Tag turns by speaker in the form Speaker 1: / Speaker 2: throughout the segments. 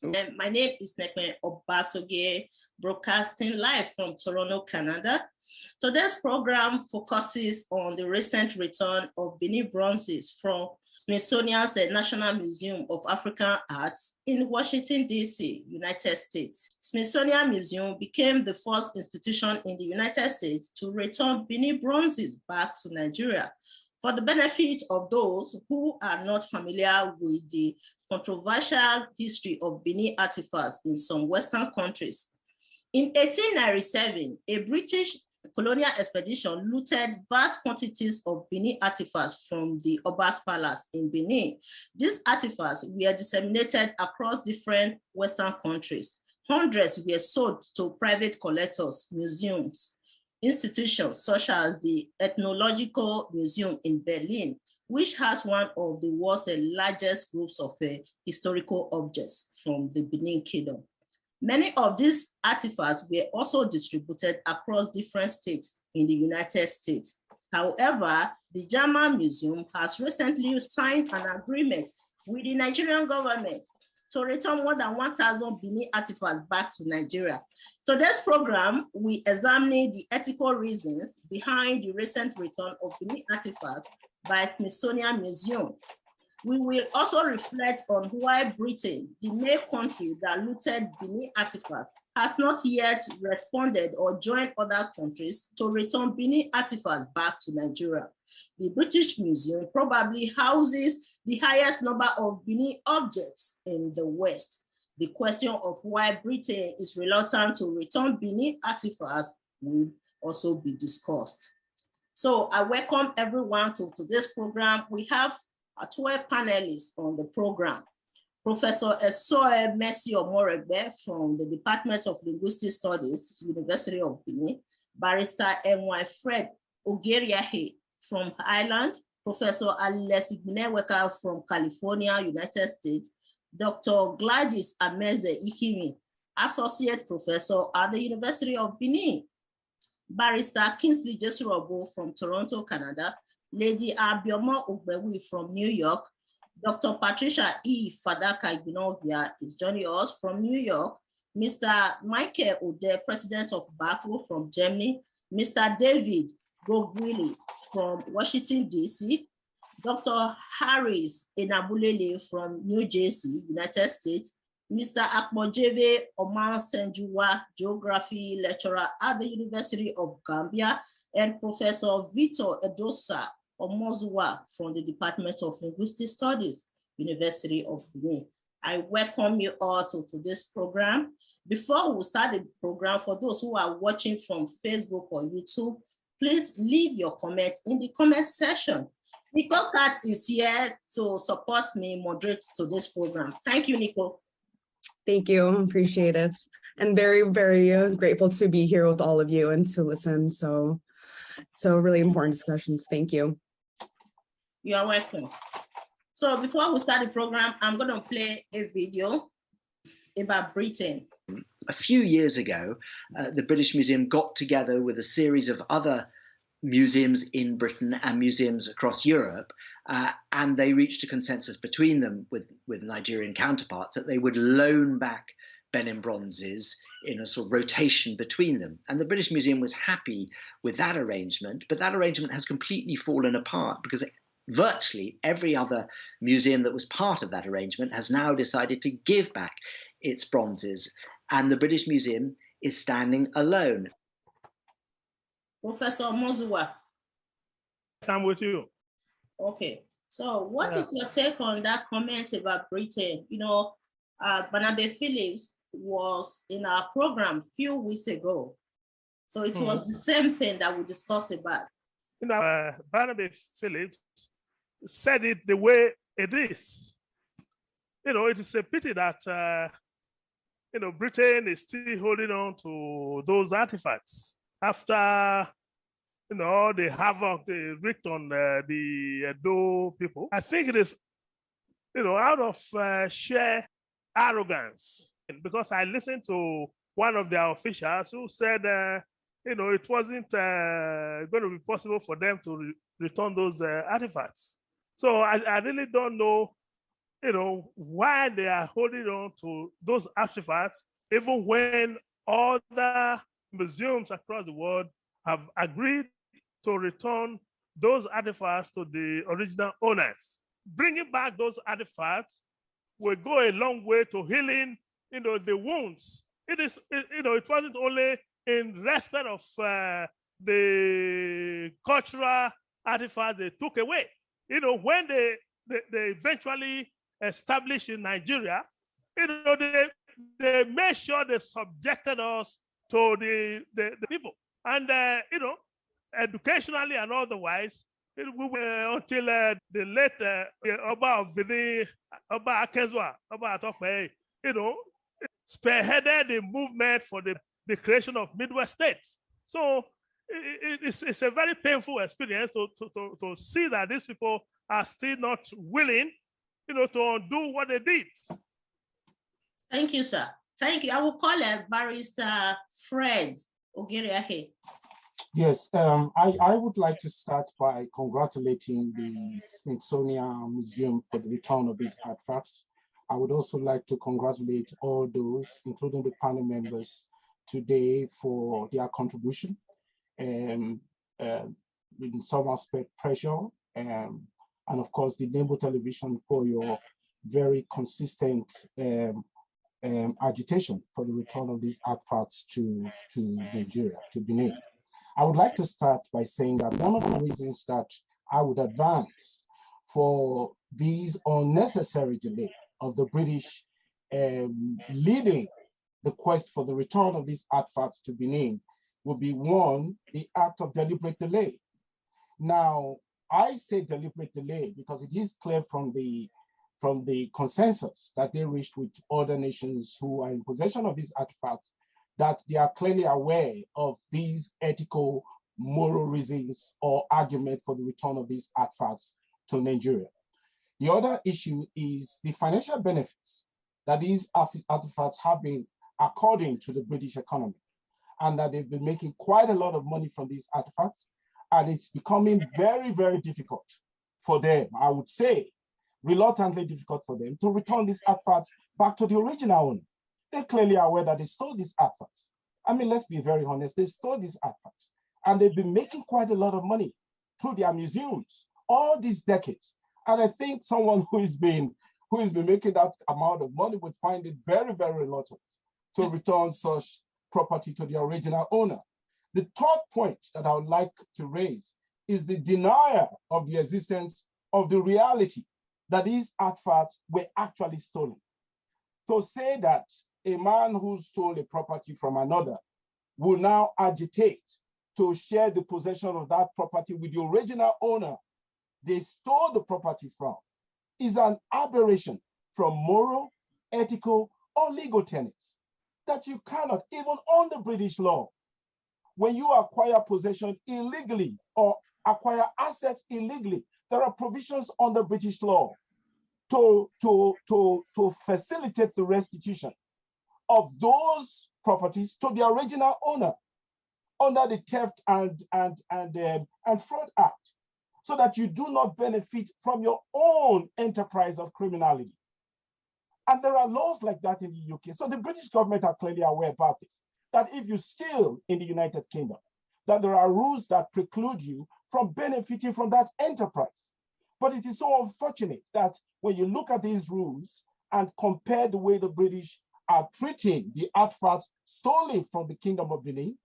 Speaker 1: My name is Nekme Obasoge, broadcasting live from Toronto, Canada. Today's program focuses on the recent return of Benin bronzes from Smithsonian's National Museum of African Arts in Washington, D.C., United States. Smithsonian Museum became the first institution in the United States to return Benin bronzes back to Nigeria. For the benefit of those who are not familiar with the controversial history of Benin artifacts in some Western countries, in 1897, a British colonial expedition looted vast quantities of Benin artifacts from the Oba's Palace in Benin. These artifacts were disseminated across different Western countries. Hundreds were sold to private collectors, museums, institutions such as the Ethnological Museum in Berlin, which has one of the world's largest groups of historical objects from the Benin Kingdom. Many of these artifacts were also distributed across different states in the United States. However, the German Museum has recently signed an agreement with the Nigerian government to return more than 1,000 Benin artifacts back to Nigeria. Today's program, we examine the ethical reasons behind the recent return of Benin artifacts by Smithsonian Museum. We will also reflect on why Britain, the main country that looted Benin artifacts, has not yet responded or joined other countries to return Benin artifacts back to Nigeria. The British Museum probably houses the highest number of Benin objects in the West. The question of why Britain is reluctant to return Benin artifacts will also be discussed. So I welcome everyone to today's program. We have 12 panelists on the program. Professor Esoe Mercy Omoregbe from the Department of Linguistic Studies, University of Benin, Barrister M.Y. Fred Ogeriahe from Ireland, Professor Alex Igbineweka from California, United States, Dr. Gladys Ameze Ikimi, Associate Professor at the University of Benin, Barrister Kingsley Jesurobo from Toronto, Canada, Lady Abioma Ogbewi from New York, Dr. Patricia E. Fadaka Igbinovia is joining us from New York, Mr. Michael Ode, President of BACO from Germany, Mr. David Gogwili from Washington, D.C., Dr. Harris Enabulele from New Jersey, United States, Mr. Akmojeve Oman Senjuwa, Geography Lecturer at the University of Gambia, and Professor Victor Edosa Omozuwa from the Department of Linguistic Studies, University of Benin. I welcome you all to this program. Before we start the program, for those who are watching from Facebook or YouTube, please leave your comment in the comment section. Nico Katz is here to support me moderate to this program. Thank you, Nico.
Speaker 2: Thank you, appreciate it. And very, very grateful to be here with all of you and to listen. So really important discussions. Thank you.
Speaker 1: You are welcome. So before we start the program, I'm going to play a video about Britain.
Speaker 3: A few years ago, the British Museum got together with a series of other museums in Britain and museums across Europe, and they reached a consensus between them with Nigerian counterparts that they would loan back Benin bronzes in a sort of rotation between them. And the British Museum was happy with that arrangement, but that arrangement has completely fallen apart because virtually every other museum that was part of that arrangement has now decided to give back its bronzes, and the British Museum is standing alone.
Speaker 1: Professor Mozuwa.
Speaker 4: I'm with you.
Speaker 1: Okay, so what is your take on that comment about Britain? You know, Barnaby Phillips was in our program a few weeks ago. So it was the same thing that we discussed about.
Speaker 4: You know, Barnaby Phillips said it the way it is. You know, it is a pity that, you know, Britain is still holding on to those artifacts after, you know, the havoc they wreaked on the Edo people. I think it is, you know, out of sheer arrogance, because I listened to one of their officials who said, you know, it wasn't going to be possible for them to return those artifacts. So I really don't know why they are holding on to those artifacts, even when other museums across the world have agreed to return those artifacts to the original owners. Bringing back those artifacts will go a long way to healing, the wounds. It wasn't only in respect of the cultural artifacts they took away. When they eventually established in Nigeria, they made sure they subjected us to the people. And, educationally and otherwise, we were until the late Oba of Benin, Oba Akezwa, Oba Atokpe, spearheaded the movement for the creation of Midwest states. So it's a very painful experience to see that these people are still not willing, to undo what they did.
Speaker 1: Thank you, sir. Thank you. I will call Barrister Fred Ogeriake.
Speaker 5: Yes, I would like to start by congratulating the Smithsonian Museum for the return of these artifacts. I would also like to congratulate all those, including the panel members today, for their contribution and in some aspect pressure, and of course the Nembo Television for your very consistent agitation for the return of these artifacts to Nigeria, to Benin. I would like to start by saying that one of the reasons that I would advance for these unnecessary delay of the British leading the quest for the return of these artifacts to Benin would be, one, the act of deliberate delay. Now, I say deliberate delay because it is clear from the consensus that they reached with other nations who are in possession of these artifacts, that they are clearly aware of these ethical, moral reasons or argument for the return of these artifacts to Nigeria. The other issue is the financial benefits that these artifacts have been according to the British economy, and that they've been making quite a lot of money from these artifacts, and it's becoming very, very difficult for them, I would say, reluctantly difficult for them to return these artifacts back to the original owner. They're clearly aware that they stole these artifacts. I mean, let's be very honest, they stole these artifacts, and they've been making quite a lot of money through their museums all these decades. And I think someone who has been making that amount of money would find it very, very reluctant to return such property to the original owner. The third point that I would like to raise is the denial of the existence of the reality that these artifacts were actually stolen. To say that a man who stole a property from another will now agitate to share the possession of that property with the original owner they stole the property from is an aberration from moral, ethical, or legal tenets that you cannot, even under British law, when you acquire possession illegally or acquire assets illegally, there are provisions under British law to facilitate the restitution of those properties to the original owner under the Theft and Fraud Act, so that you do not benefit from your own enterprise of criminality. And there are laws like that in the UK. So the British government are clearly aware about this, that if you steal in the United Kingdom, that there are rules that preclude you from benefiting from that enterprise. But it is so unfortunate that when you look at these rules and compare the way the British are treating the artifacts stolen from the Kingdom of Benin,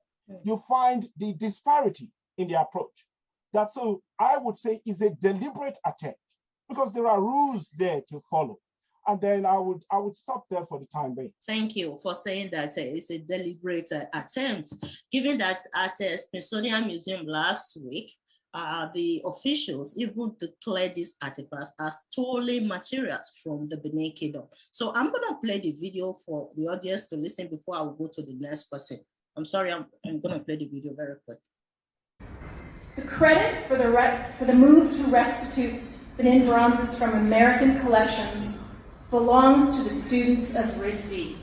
Speaker 5: you find the disparity in the approach. That, so I would say, is a deliberate attempt, because there are rules there to follow. And then I would stop there for the time being.
Speaker 1: Thank you for saying that it's a deliberate attempt. Given that at Smithsonian Museum last week, the officials even declared these artifacts as stolen materials from the Benin Kingdom. So I'm going to play the video for the audience to listen before I will go to the next person. I'm sorry, I'm going to play the video very quick.
Speaker 6: The credit for the move to restitute Benin bronzes from American collections belongs to the students of RISD,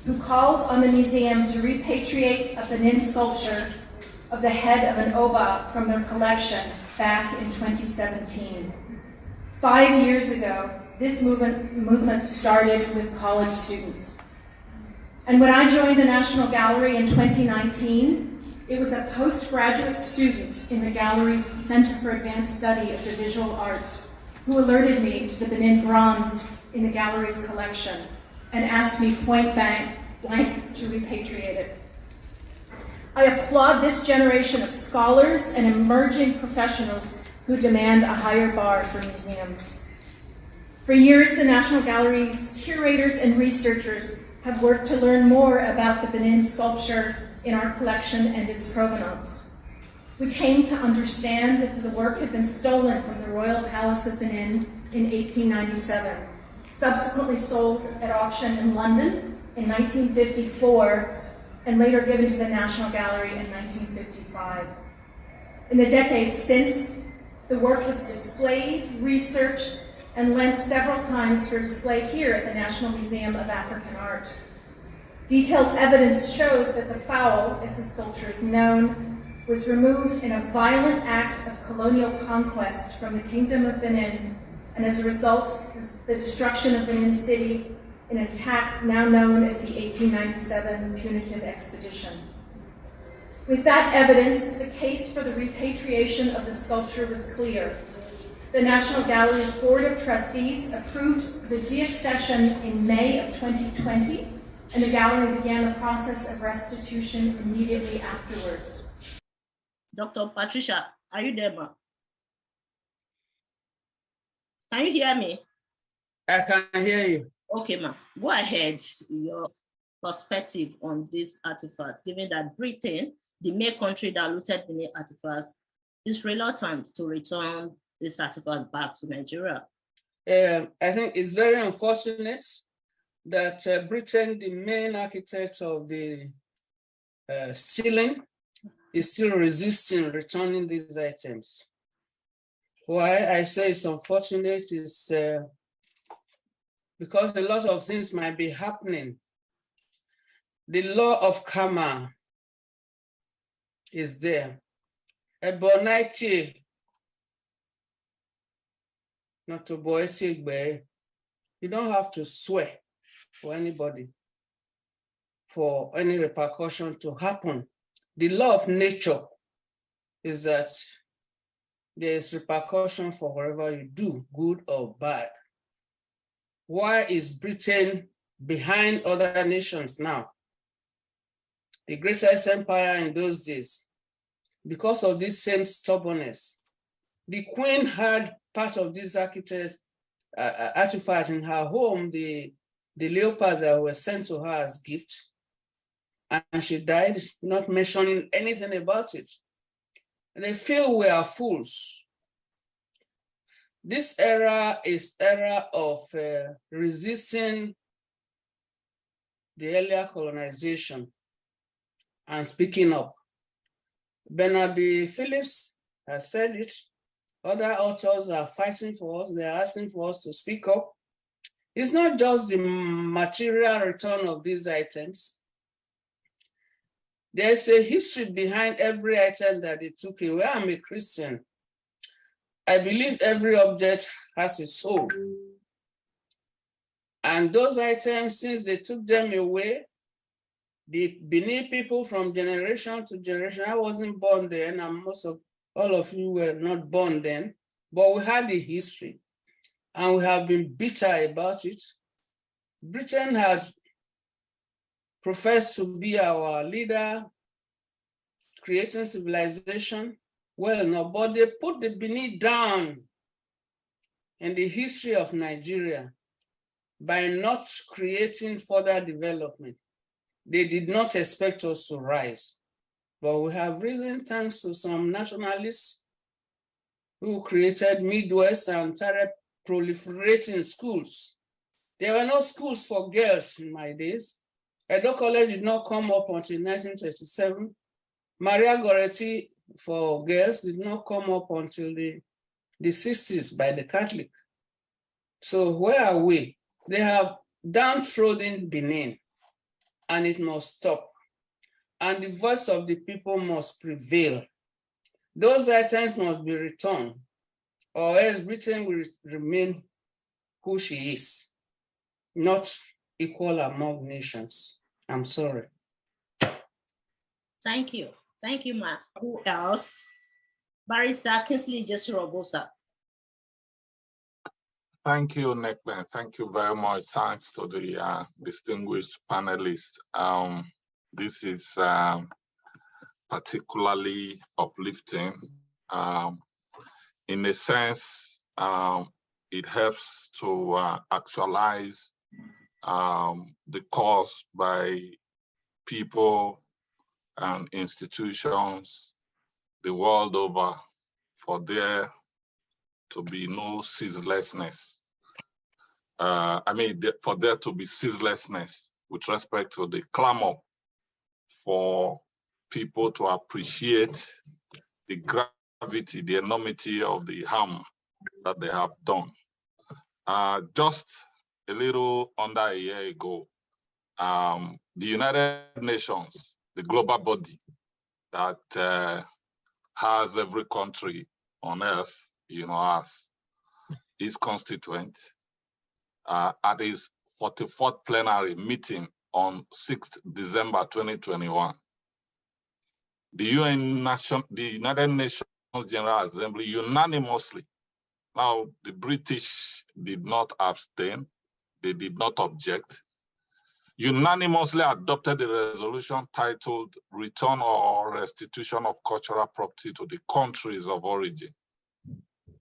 Speaker 6: who called on the museum to repatriate a Benin sculpture of the head of an Oba from their collection back in 2017. 5 years ago, this movement started with college students. And when I joined the National Gallery in 2019, it was a postgraduate student in the gallery's Center for Advanced Study of the Visual Arts who alerted me to the Benin bronze in the gallery's collection and asked me point blank to repatriate it. I applaud this generation of scholars and emerging professionals who demand a higher bar for museums. For years, the National Gallery's curators and researchers have worked to learn more about the Benin sculpture in our collection and its provenance. We came to understand that the work had been stolen from the Royal Palace of Benin in 1897, subsequently sold at auction in London in 1954, and later given to the National Gallery in 1955. In the decades since, the work was displayed, researched, and lent several times for display here at the National Museum of African Art. Detailed evidence shows that the fowl, as the sculpture is known, was removed in a violent act of colonial conquest from the Kingdom of Benin, and as a result, the destruction of Benin City in an attack now known as the 1897 Punitive Expedition. With that evidence, the case for the repatriation of the sculpture was clear. The National Gallery's Board of Trustees approved the deaccession in May of 2020, and the gallery began the process of restitution immediately afterwards.
Speaker 1: Dr. Patricia, are you there, ma? Can you hear me?
Speaker 7: I can hear you.
Speaker 1: Okay, ma. Go ahead, your perspective on these artifacts, given that Britain, the main country that looted Benin artifacts, is reluctant to return these artifacts back to Nigeria.
Speaker 7: I think it's very unfortunate that Britain, the main architect of the stealing, is still resisting returning these items. Why I say it's unfortunate is because a lot of things might be happening. The law of karma is there. Ebonite, not to boetigbe. You don't have to swear for anybody for any repercussion to happen. The law of nature is that there is repercussion for whatever you do, good or bad. Why is Britain behind other nations now? The greatest empire in those days, because of this same stubbornness. The Queen had part of this artifact in her home, the leopards that were sent to her as gift, and she died, not mentioning anything about it. And they feel we are fools. This era is era of resisting the earlier colonization and speaking up. Barnaby Phillips has said it. Other authors are fighting for us. They're asking for us to speak up. It's not just the material return of these items. There's a history behind every item that they took away. I'm a Christian. I believe every object has a soul. And those items, since they took them away, the Benin people from generation to generation, I wasn't born then, and most of all of you were not born then, but we had the history, and we have been bitter about it. Britain has professed to be our leader, creating civilization. Well, no, but they put the Benin down in the history of Nigeria by not creating further development. They did not expect us to rise, but we have risen thanks to some nationalists who created Midwest and started proliferating schools. There were no schools for girls in my days. Edo College did not come up until 1937. Maria Goretti for girls did not come up until the 60s by the Catholic. So where are we? They have downtrodden Benin, and it must stop. And the voice of the people must prevail. Those items must be returned, or else Britain will remain who she is, not equal among nations. I'm sorry.
Speaker 1: Thank you. Thank you, Mark. Who else? Barrister Kingsley Jesuro-Bosa.
Speaker 8: Thank you, Nekben. Thank you very much. Thanks to the distinguished panelists. This is particularly uplifting. In a sense, it helps to actualize the cause by people and institutions the world over for there to be no ceaselessness. For there to be ceaselessness with respect to the clamor for people to appreciate the gravity, the enormity of the harm that they have done. Just a little under a year ago, the United Nations, the global body that has every country on earth, as its constituent, at its 44th plenary meeting on 6th December 2021, the United Nations General Assembly unanimously, now the British did not abstain, they did not object, unanimously adopted a resolution titled Return or Restitution of Cultural Property to the Countries of Origin.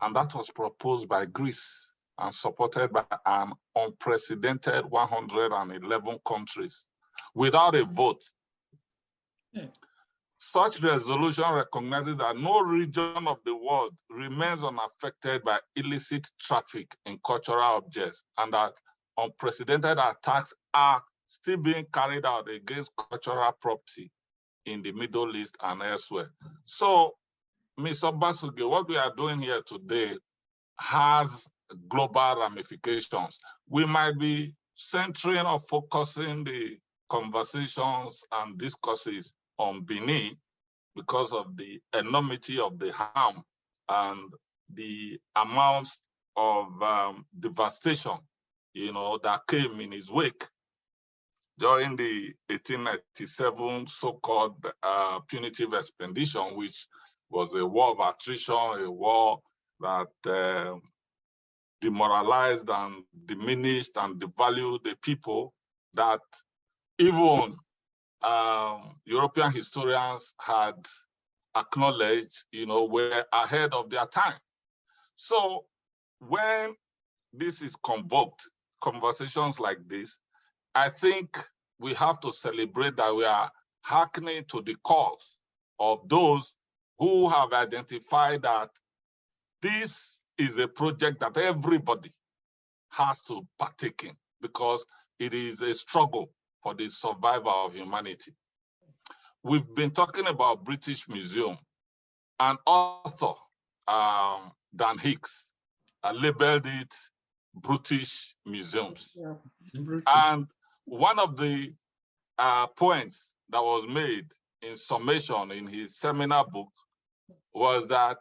Speaker 8: And that was proposed by Greece and supported by an unprecedented 111 countries without a vote. Such resolution recognizes that no region of the world remains unaffected by illicit traffic in cultural objects, and that unprecedented attacks are still being carried out against cultural property in the Middle East and elsewhere. So, Ms. Obasuge, what we are doing here today has global ramifications. We might be centering or focusing the conversations and discourses on Benin because of the enormity of the harm and the amounts of devastation, that came in his wake during the 1897 so-called punitive expedition, which was a war of attrition, a war that demoralized and diminished and devalued the people that even European historians had acknowledged, were ahead of their time. So when this is convoked, conversations like this, I think we have to celebrate that we are hearkening to the cause of those who have identified that this is a project that everybody has to partake in because it is a struggle for the survival of humanity. We've been talking about British Museum, and author Dan Hicks labeled it British Museums. Yeah. British. And one of the points that was made in summation in his seminar book was that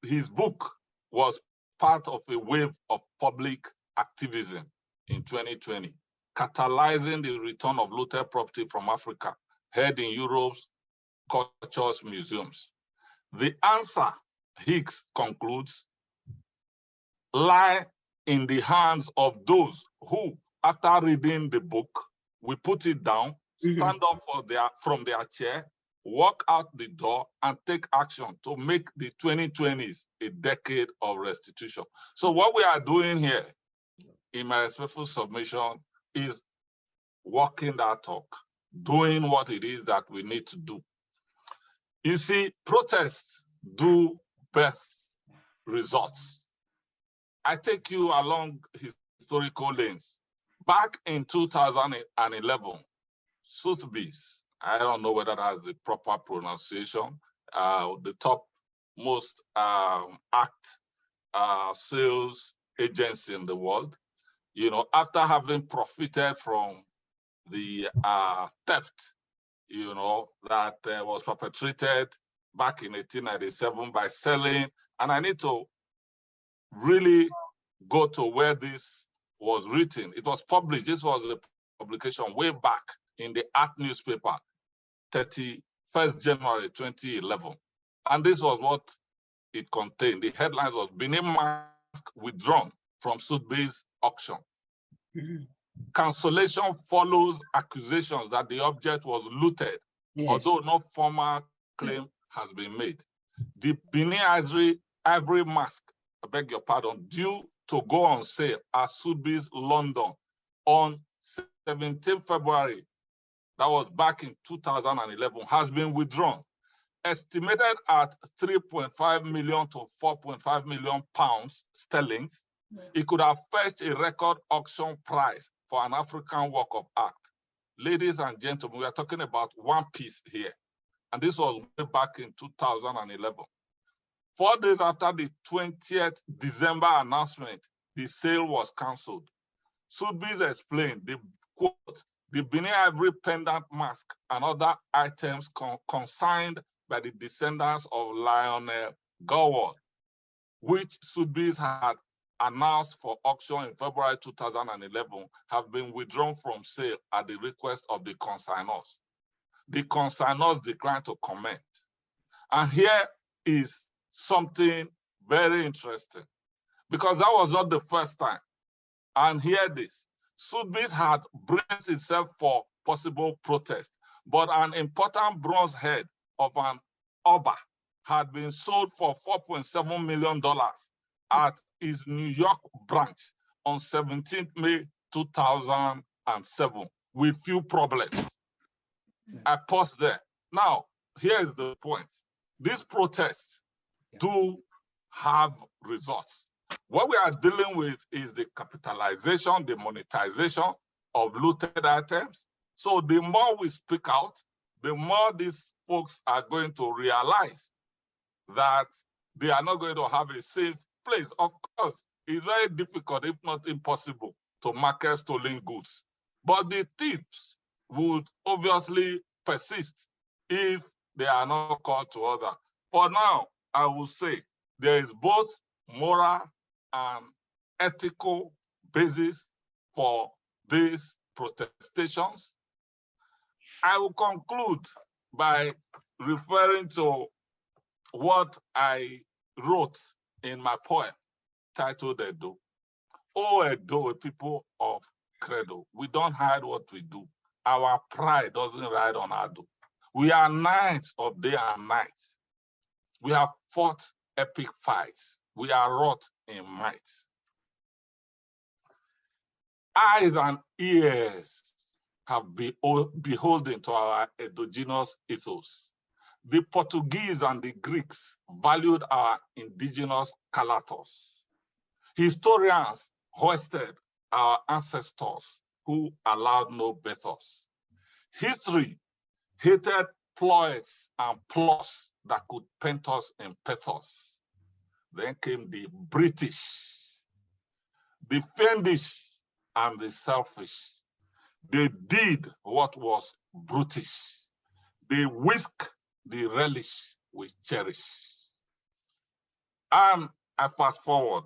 Speaker 8: his book was part of a wave of public activism in 2020, catalyzing the return of looted property from Africa, held in Europe's cultures museums. The answer, Hicks concludes, lie in the hands of those who, after reading the book, will put it down, stand up from their chair, walk out the door, and take action to make the 2020s a decade of restitution. So what we are doing here, in my respectful submission, is walking that talk, doing what it is that we need to do. You see, protests do birth results. I take you along historical lanes. Back in 2011, Sotheby's, I don't know whether that's the proper pronunciation, the topmost sales agency in the world, after having profited from the theft, that was perpetrated back in 1897 by selling, and I need to really go to where this was written. It was published. This was a publication way back in the Art newspaper, 31st January 2011. And this was what it contained. The headlines was Benin mask withdrawn from Sotheby's auction. Cancellation follows accusations that the object was looted, although no formal claim has been made. The Benin ivory mask, I beg your pardon, due to go on sale at Sotheby's London on 17 February, that was back in 2011, has been withdrawn. Estimated at 3.5 million to 4.5 million pounds sterling, it could have fetched a record auction price for an African work of art. Ladies and gentlemen, we are talking about one piece here. And this was way back in 2011. 4 days after the 20th December announcement, the sale was cancelled. Sotheby's explained, the quote, the Benin ivory pendant mask and other items consigned by the descendants of Lionel Goward, which Sotheby's had announced for auction in February 2011, have been withdrawn from sale at the request of the consignors. The consignors declined to comment. And here is something very interesting, because that was not the first time. And hear this, Sotheby's had braced itself for possible protest, but an important bronze head of an Oba had been sold for $4.7 million at his New York branch on 17th May 2007 with few problems. I pause there. Now, here's the point. These protests do have results. What we are dealing with is the capitalization, the monetization of looted items. So the more we speak out, the more these folks are going to realize that they are not going to have a safe place. Of course, it's very difficult, if not impossible, to market stolen goods. But the thieves would obviously persist if they are not called to order. For now, I will say there is both moral and ethical basis for these protestations. I will conclude by referring to what I wrote in my poem titled Edo. Oh, Edo, people of Credo, we don't hide what we do. Our pride doesn't ride on our do. We are knights of day and night. We have fought epic fights. We are wrought in might. Eyes and ears have been beholden to our endogenous ethos. The Portuguese and the Greeks valued our indigenous calatos. Historians hoisted our ancestors who allowed no betters. History hated ploys and plots that could paint us in pathos. Then came the British, the fiendish and the selfish. They did what was brutish. They whisk the relish we cherish. And I fast forward.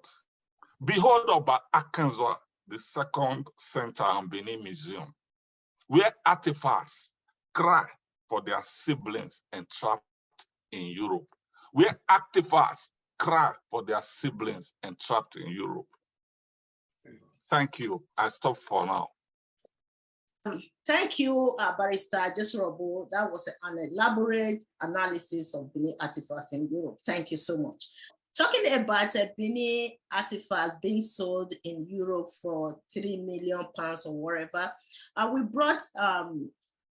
Speaker 8: Behold about Arkansas, the second center and Benin Museum, where artifacts cry for their siblings entrapped in Europe, where artifacts cry for their siblings entrapped in Europe. Thank you. I stop for now.
Speaker 1: Thank you, Barrister Jesrobo. That was an elaborate analysis of Benin artifacts in Europe. Thank you so much. Talking about Benin artifacts being sold in Europe for £3 million or whatever, we brought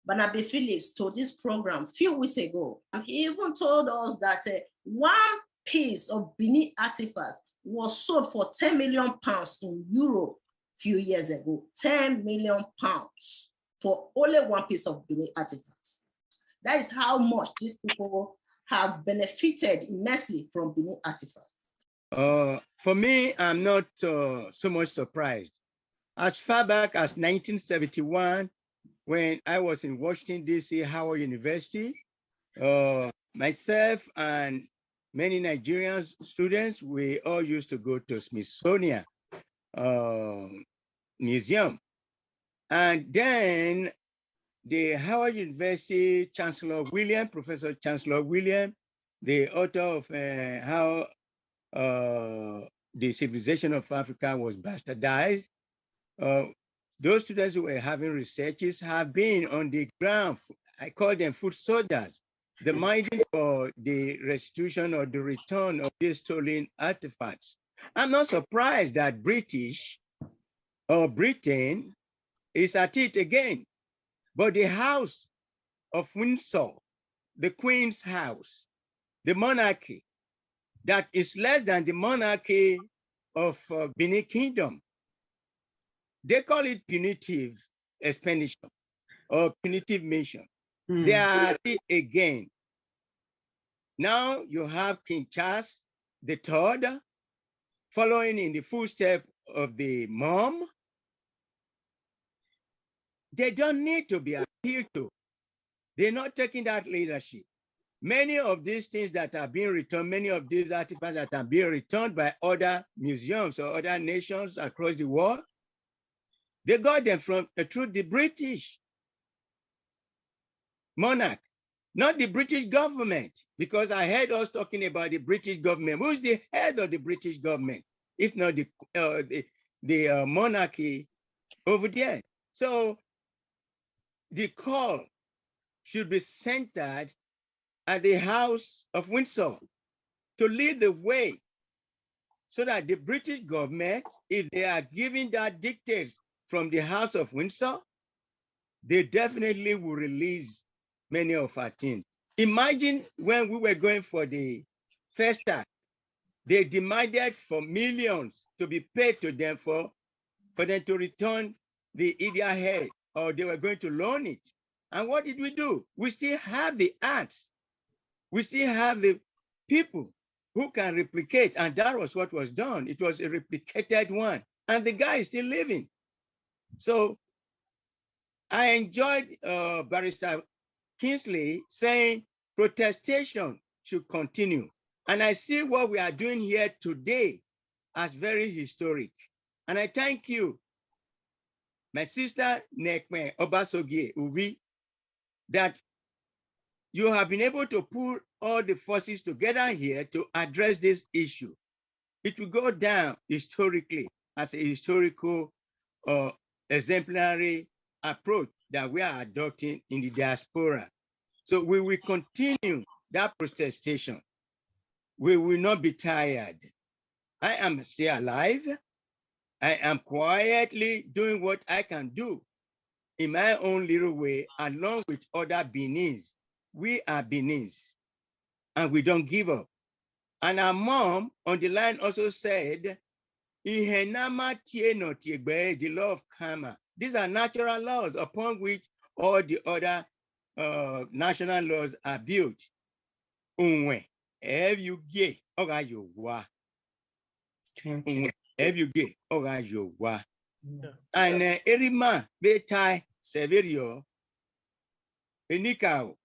Speaker 1: Barnaby Phillips to this program a few weeks ago. He even told us that one piece of Benin artifacts was sold for £10 million in Europe a few years ago. £10 million for only one piece of Benin artifacts. That is how much these people have benefited immensely from Benin artifacts.
Speaker 9: For me, I'm not so much surprised. As far back as 1971, when I was in Washington, D.C., Howard University, myself and many Nigerian students, we all used to go to Smithsonian Museum. And then the Howard University Chancellor William, Professor Chancellor William, the author of how the civilization of Africa was bastardized. Those students who were having researches have been on the ground. I call them foot soldiers, the minding for the restitution or the return of these stolen artifacts. I'm not surprised that British or Britain is at it again, but the House of Windsor, the Queen's house, the monarchy, that is less than the monarchy of Benin Kingdom. They call it punitive expenditure or punitive mission. They are at it again. Now you have King Charles III following in the footsteps of the mom. They don't need to be appealed to. They're not taking that leadership. Many of these things that are being returned, many of these artifacts that are being returned by other museums or other nations across the world, they got them from through the British monarch, not the British government, because I heard us talking about the British government. Who's the head of the British government, if not the monarchy over there? So the call should be centered at the House of Windsor to lead the way so that the British government, if they are giving that dictates from the House of Windsor, they definitely will release many of our things. Imagine when we were going for the festa, they demanded for millions to be paid to them for them to return the Idia head, or they were going to loan it. And what did we do? We still have the arts. We still have the people who can replicate, and that was what was done. It was a replicated one, and the guy is still living. So I enjoyed Barrister Kingsley saying protestation should continue. And I see what we are doing here today as very historic. And I thank you, my sister Nekme Obasogie Ubi, that you have been able to pull all the forces together here to address this issue. It will go down historically as a historical exemplary approach that we are adopting in the diaspora. So we will continue that protestation. We will not be tired. I am still alive. I am quietly doing what I can do in my own little way, along with other Benins. We are Benins, and we don't give up. And our mom on the line also said, the law of karma. These are natural laws upon which all the other national laws are built. Unwe, if you get, oga you wa. If you get, oga you wa. And erima betai severio enikao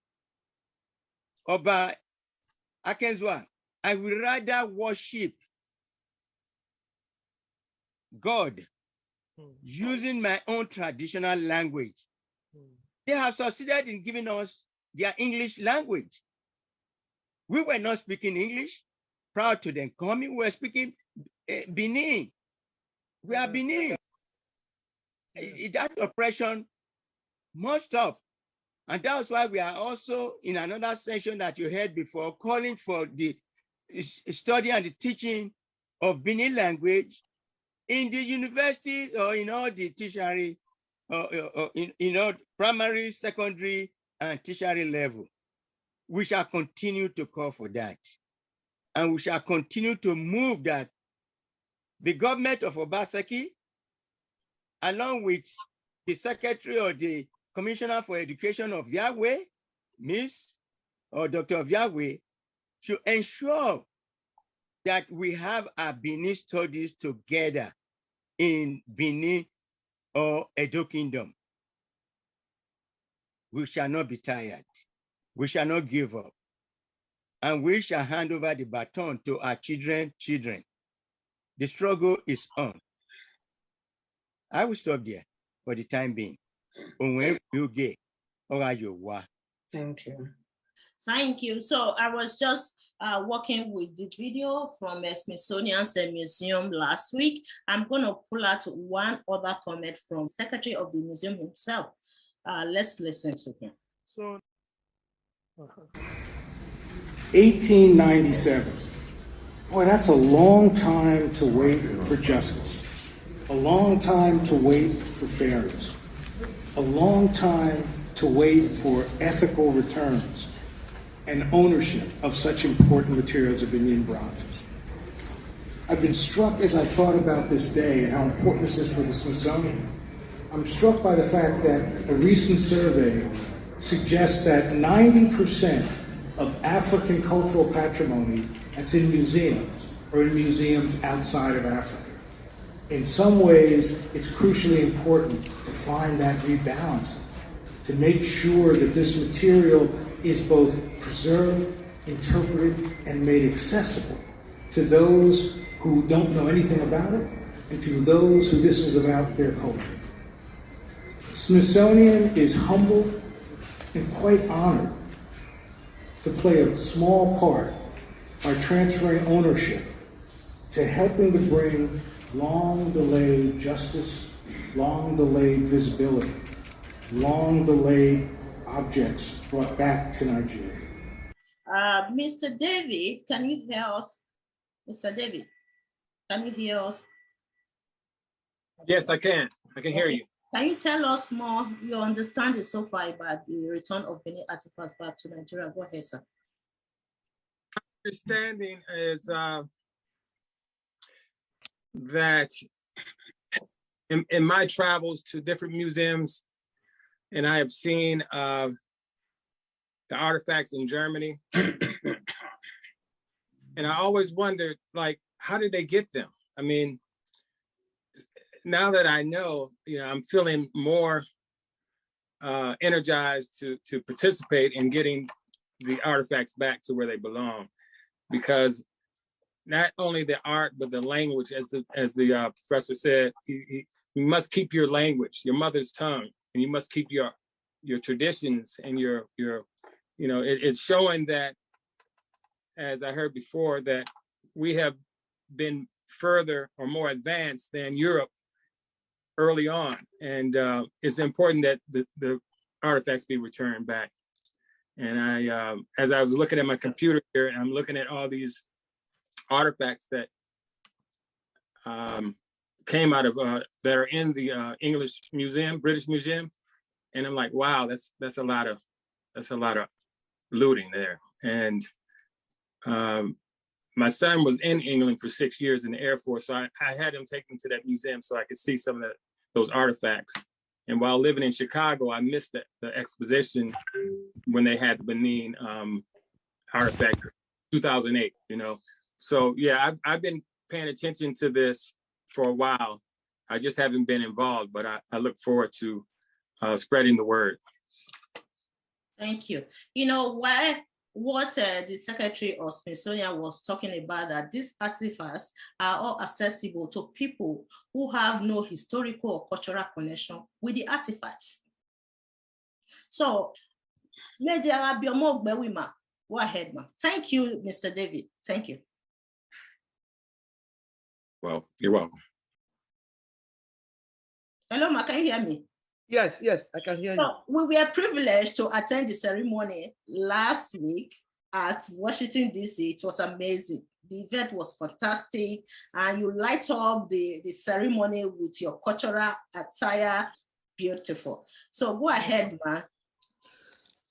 Speaker 9: oba akenzwa. I will rather worship God using my own traditional language. They have succeeded in giving us their English language. We were not speaking English prior to them coming. We were speaking Benin. We are Benin. That oppression must stop. And that's why we are also in another session that you heard before, calling for the study and the teaching of Benin language in the universities or in all the tertiary, in all primary, secondary, and tertiary level. We shall continue to call for that. And we shall continue to move that. The government of Obaseki, along with the secretary or the commissioner for education of Yahweh, Miss or Dr. Yahweh, should ensure that we have our Benin studies together in Benin or Edo Kingdom. We shall not be tired. We shall not give up. and we shall hand over the baton to our children. The struggle is on. I will stop there for the time being.
Speaker 7: Thank you.
Speaker 1: Thank you. So I was just working with the video from Smithsonian's museum last week. I'm going to pull out one other comment from Secretary of the Museum himself. Let's listen to him.
Speaker 4: So,
Speaker 5: 1897. Boy, that's a long time to wait for justice. A long time to wait for fairness. A long time to wait for ethical returns and ownership of such important materials as Benin bronzes. I've been struck as I thought about this day and how important this is for the Smithsonian. I'm struck by the fact that a recent survey suggests that 90% of African cultural patrimony that's in museums or in museums outside of Africa. In some ways, it's crucially important to find that rebalance, to make sure that this material is both preserved, interpreted, and made accessible to those who don't know anything about it and to those who this is about their culture. Smithsonian is humbled and quite honored to play a small part by transferring ownership to helping to bring long-delayed justice, long-delayed visibility, long-delayed objects brought back to Nigeria.
Speaker 1: Mr. David, can you hear us? Mr. David, can you hear us?
Speaker 10: Yes, I can. I can hear you.
Speaker 1: Can you tell us more, your understanding so far about the return of Benin artifacts back to Nigeria? Go ahead, sir.
Speaker 10: Understanding is that in my travels to different museums, and I have seen the artifacts in Germany, and I always wondered, like, how did they get them? I mean, now that I know, I'm feeling more energized to participate in getting the artifacts back to where they belong, because not only the art but the language, as the professor said, you must keep your language, your mother's tongue, and you must keep your traditions and your it's showing that, as I heard before, that we have been further or more advanced than Europe early on, and it's important that the artifacts be returned back. And I, as I was looking at my computer here, and I'm looking at all these artifacts that came out of that are in the English Museum, British Museum, and I'm like, wow, that's a lot of looting there. And my son was in England for 6 years in the Air Force, so I had him take me to that museum so I could see some of those artifacts. And while living in Chicago, I missed the exposition when they had the Benin artifact, 2008. So yeah, I've been paying attention to this for a while. I just haven't been involved, but I look forward to spreading the word.
Speaker 1: Thank you. What the Secretary of Smithsonian was talking about, that these artifacts are all accessible to people who have no historical or cultural connection with the artifacts. So, go ahead, ma. Thank you, Mr. David. Thank you.
Speaker 10: Well, you're welcome.
Speaker 1: Hello, ma, can you hear me?
Speaker 11: Yes, I can hear you.
Speaker 1: We were privileged to attend the ceremony last week at Washington, D.C. It was amazing. The event was fantastic, and you light up the ceremony with your cultural attire. Beautiful. So go ahead, man.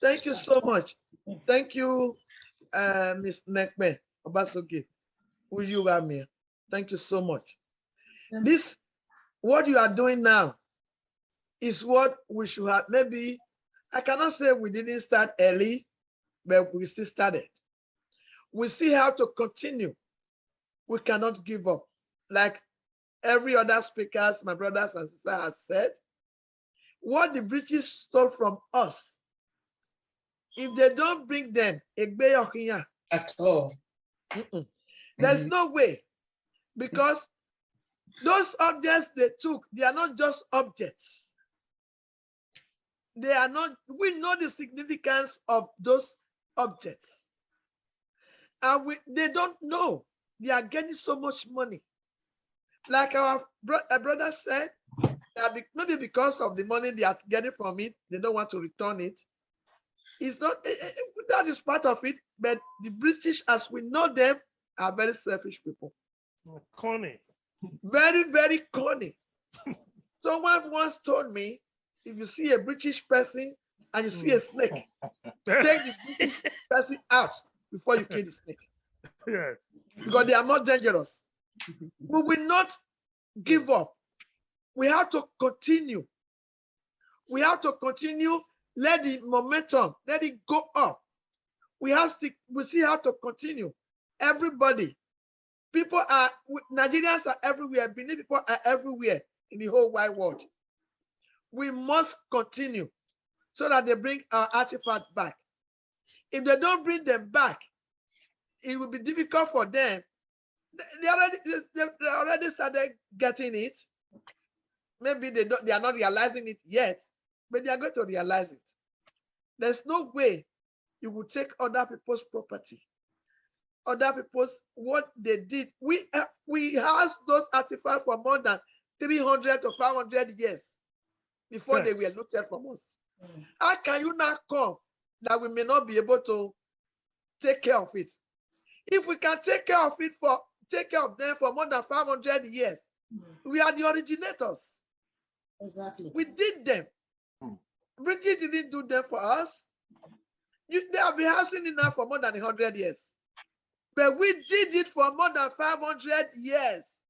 Speaker 11: Thank you so much. Thank you, Ms. Nekbe Obasogie, Ujurami. Thank you so much. This, what you are doing now, is what we should have. Maybe I cannot say we didn't start early, but we still started. We still have to continue. We cannot give up. Like every other speakers, my brothers and sisters have said, what the British stole from us, if they don't bring them,
Speaker 7: at all.
Speaker 11: There's no way, because those objects they took, they are not just objects. They are not, we know the significance of those objects. And they don't know they are getting so much money. Like our brother said, maybe because of the money they are getting from it, they don't want to return it. It's not, that is part of it, but the British, as we know them, are very selfish people.
Speaker 4: Corny.
Speaker 11: Very, very corny. Someone once told me, if you see a British person and you see a snake, take the British person out before you kill the snake.
Speaker 4: Yes.
Speaker 11: Because they are more dangerous. We will not give up. We have to continue. We have to continue. Let the momentum, let it go up. We still have to continue. Everybody, Nigerians are everywhere. Benin people are everywhere in the whole wide world. We must continue so that they bring our artifact back. If they don't bring them back, it will be difficult for them. They already started getting it. Maybe they are not realizing it yet, but they are going to realize it. There's no way you would take other people's property, other people's what they did. We housed those artifacts for more than 300 to 500 years before they were looted from us. How can you now come that we may not be able to take care of it? If we can take care of them for more than 500 years, we are the originators.
Speaker 1: Exactly.
Speaker 11: We did them. British didn't do them for us. They have been housing it now for more than 100 years. But we did it for more than 500 years.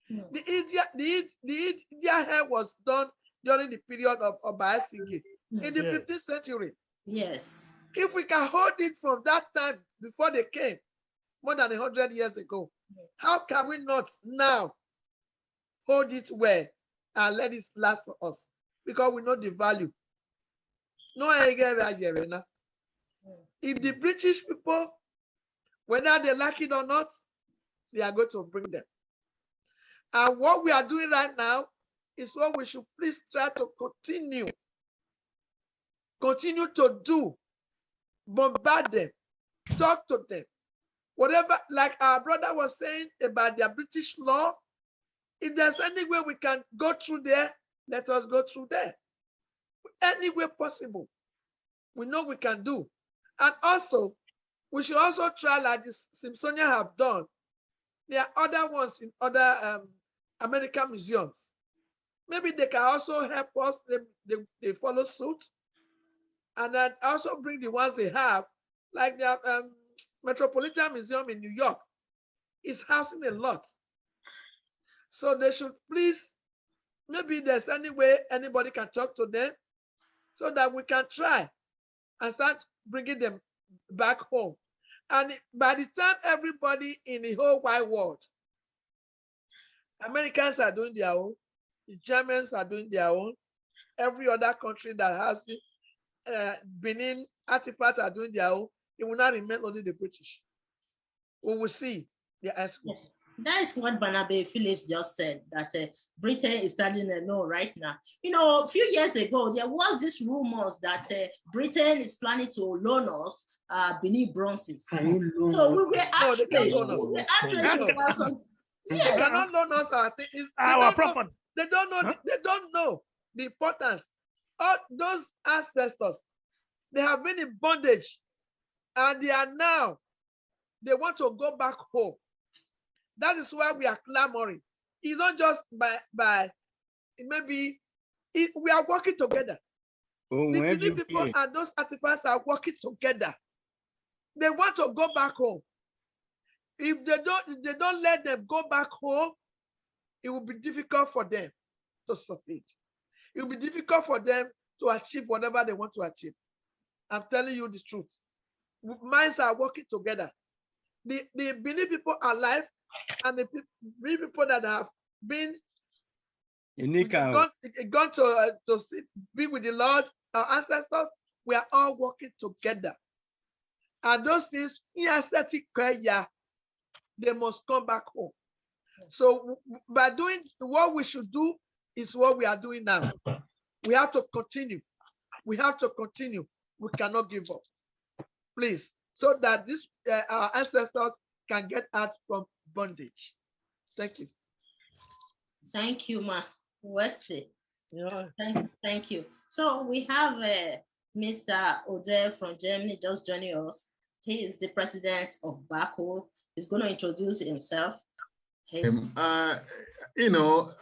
Speaker 11: The India hair was done during the period of Obasanjo in the 15th century.
Speaker 1: Yes.
Speaker 11: If we can hold it from that time before they came, more than 100 years ago, how can we not now hold it well and let it last for us? Because we know the value. No, if the British people, whether they like it or not, they are going to bring them. And what we are doing right now is what we should please try to continue to do. Bombard them, talk to them. Whatever, like our brother was saying about their British law, if there's any way we can go through there, let us go through there. Any way possible, we know we can do. And also, we should also try like the Smithsonian have done. There are other ones in other American museums. Maybe they can also help us, they follow suit. And then also bring the ones they have, like the Metropolitan Museum in New York is housing a lot. So they should please, maybe there's any way anybody can talk to them so that we can try and start bringing them back home. And by the time everybody in the whole wide world, Americans are doing their own, the Germans are doing their own, every other country that has it, Benin artifacts are doing their own, it will not remain only the British. We will see the answer.
Speaker 1: Yes. That is what Barnaby Phillips just said, that Britain is standing alone right now. You know, a few years ago, there was this rumors that Britain is planning to loan us Benin bronzes. So we were actually,
Speaker 11: they cannot loan us our thing. They don't know the importance. All those ancestors, they have been in bondage and they want to go back home. That is why we are clamoring. It's not just by maybe, we are working together. The people and those artifacts are working together. They want to go back home. If they don't let them go back home, it will be difficult for them to succeed. It will be difficult for them to achieve whatever they want to achieve. I'm telling you the truth. Minds are working together. The Benin people are alive, and the Benin people that have been gone to be with the Lord, our ancestors, we are all working together. And those things, they must come back home. So by doing what we should do is what we are doing now. We have to continue. We have to continue. We cannot give up. Please, so that this our ancestors can get out from bondage. Thank you.
Speaker 1: Thank you, Ma. Wesley.
Speaker 11: Yeah.
Speaker 1: Thank you. So we have Mr. Odell from Germany just joining us. He is the president of BACO. He's going to introduce himself. Hey.
Speaker 12: You know,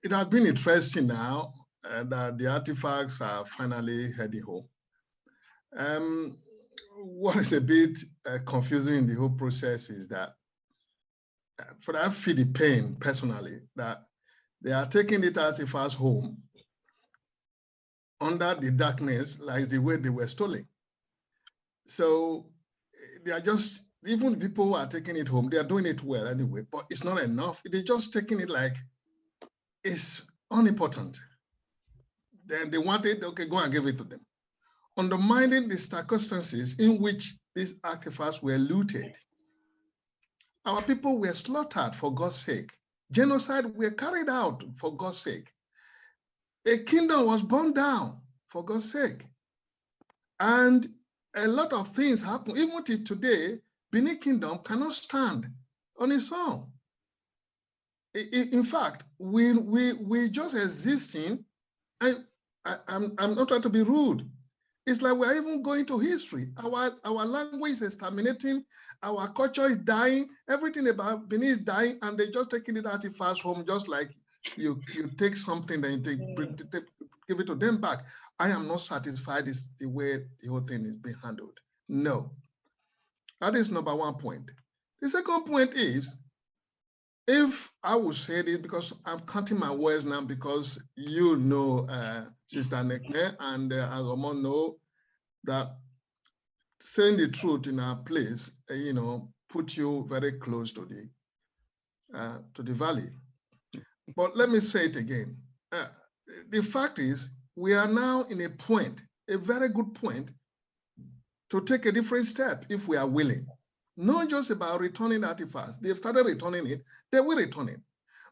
Speaker 12: it has been interesting now that the artifacts are finally heading home. What is a bit confusing in the whole process is that, for I feel the pain personally, that they are taking the artifacts home under the darkness, like the way they were stolen. So they are just, even people who are taking it home, they are doing it well anyway, but it's not enough. They're just taking it like it's unimportant. Then they want it, okay, go and give it to them. Undermining the circumstances in which these artifacts were looted. Our people were slaughtered for God's sake. Genocide were carried out for God's sake. A kingdom was burned down for God's sake. And a lot of things happen. Even till today, Benin Kingdom cannot stand on its own. In fact, we just existing. I'm not trying to be rude. It's like we're even going to history. Our language is terminating. Our culture is dying. Everything about Benin is dying, and they're just taking it artifacts home, just like you take something and give it to them back. I am not satisfied with the way the whole thing is being handled. No. That is number one point. The second point is, if I would say this, because I'm counting my words now, because you know, Sister Nekne and Agomon know that saying the truth in our place, you know, put you very close to the valley. But let me say it again. The fact is, we are now in a point, a very good point, to take a different step if we are willing. Not just about returning artifacts. They've started returning it, they will return it.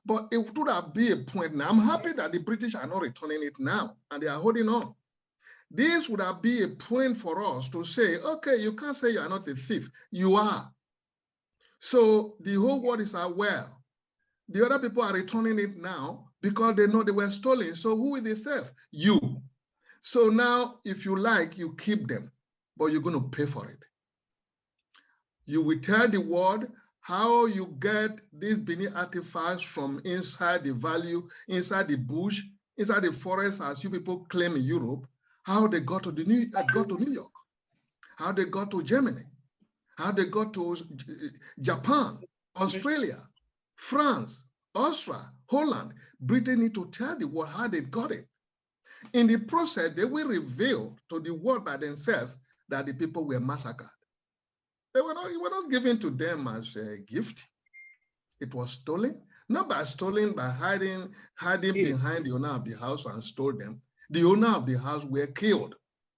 Speaker 12: But it would have be a point now. I'm happy that the British are not returning it now, and they are holding on. This would have been a point for us to say, okay, you can't say you are not a thief. You are. So the whole world is aware. The other people are returning it now because they know they were stolen. So who is the thief? You. So now, if you like, you keep them, but you're going to pay for it. You will tell the world how you get these Benin artifacts from inside the valley, inside the bush, inside the forest, as you people claim in Europe, how they got to New York, how they got to Germany, how they got to Japan, Australia, France, Austria, Holland. Britain need to tell the world how they got it. In the process, they will reveal to the world by themselves that the people were massacred. It was not given to them as a gift. It was stolen, not by stolen, by hiding behind the owner of the house and stole them. The owner of the house were killed.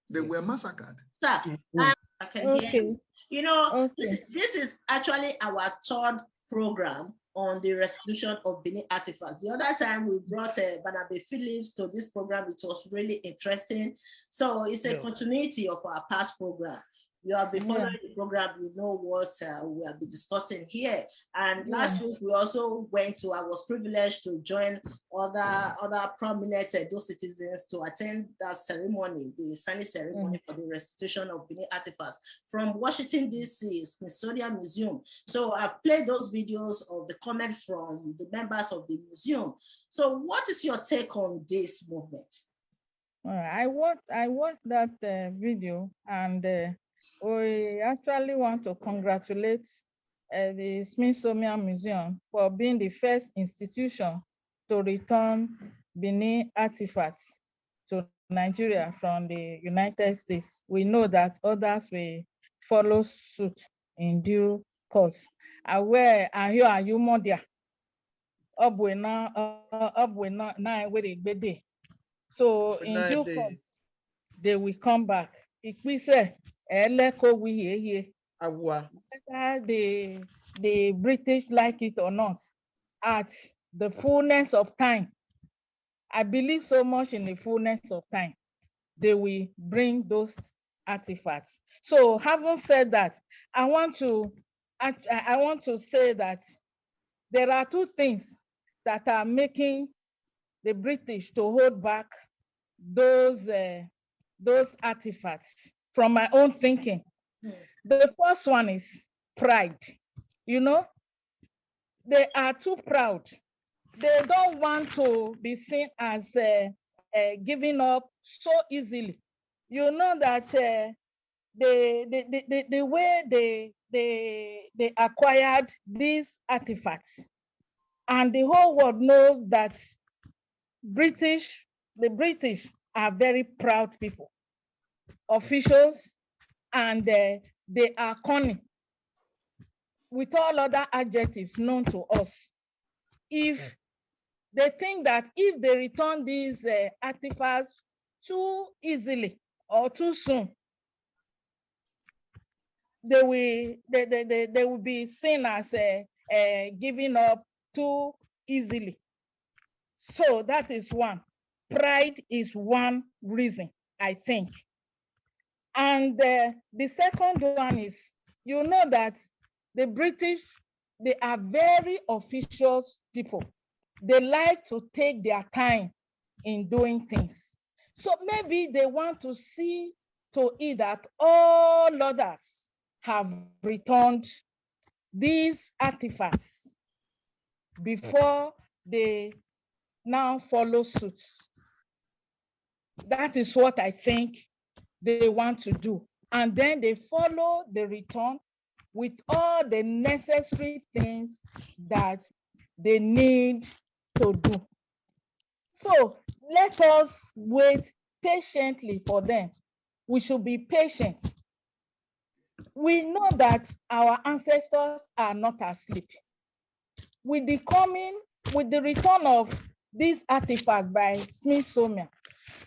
Speaker 12: They were massacred.
Speaker 1: Sir, I can hear you. You know, this is actually our third program on the restitution of Benin artifacts. The other time we brought Barnaby Phillips to this program, it was really interesting. So it's a continuity of our past program. You have been following the program, you know what we have been discussing here. And last week we also I was privileged to join other prominent those citizens to attend that ceremony, the signing ceremony for the restitution of Benin artifacts from Washington, D.C., Smithsonian Museum. So I've played those videos of the comment from the members of the museum. So what is your take on this movement?
Speaker 13: I watched that video, and we actually want to congratulate the Smithsonian Museum for being the first institution to return Benin artifacts to Nigeria from the United States. We know that others will follow suit in due course. So in due course, they will come back. Ikpise whether the British like it or not, at the fullness of time, I believe so much in the fullness of time, they will bring those artifacts. So having said that, I want to say that there are two things that are making the British to hold back those artifacts from my own thinking. The first one is pride. You know, they are too proud. They don't want to be seen as giving up so easily. You know that the way they acquired these artifacts, and the whole world knows that the British are very proud people, officials, and they are cunning, with all other adjectives known to us. If they think that if they return these artifacts too easily or too soon, they will be seen as giving up too easily. So that is one. Pride is one reason, I think. And the second one is, you know that the British, they are very officious people. They like to take their time in doing things. So maybe they want to see to it that all others have returned these artifacts before they now follow suit. That is what I think they want to do. And then they follow the return with all the necessary things that they need to do. So let us wait patiently for them. We should be patient. We know that our ancestors are not asleep. With the return of these artifacts by Smithsonian,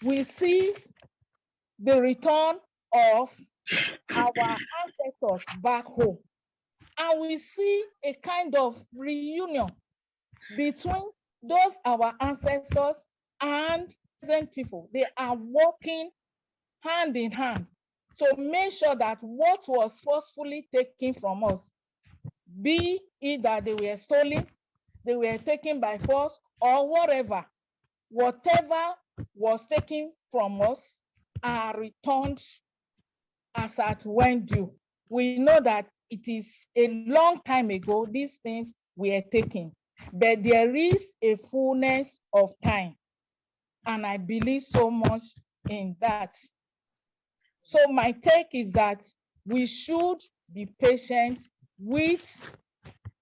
Speaker 13: we see the return of our ancestors back home. And we see a kind of reunion between those our ancestors and present people. They are working hand in hand to make sure that what was forcefully taken from us, be it that they were stolen, they were taken by force, or whatever was taken from us are returned as at when due. We know that it is a long time ago these things were taken, but there is a fullness of time, and I believe so much in that. So my take is that we should be patient with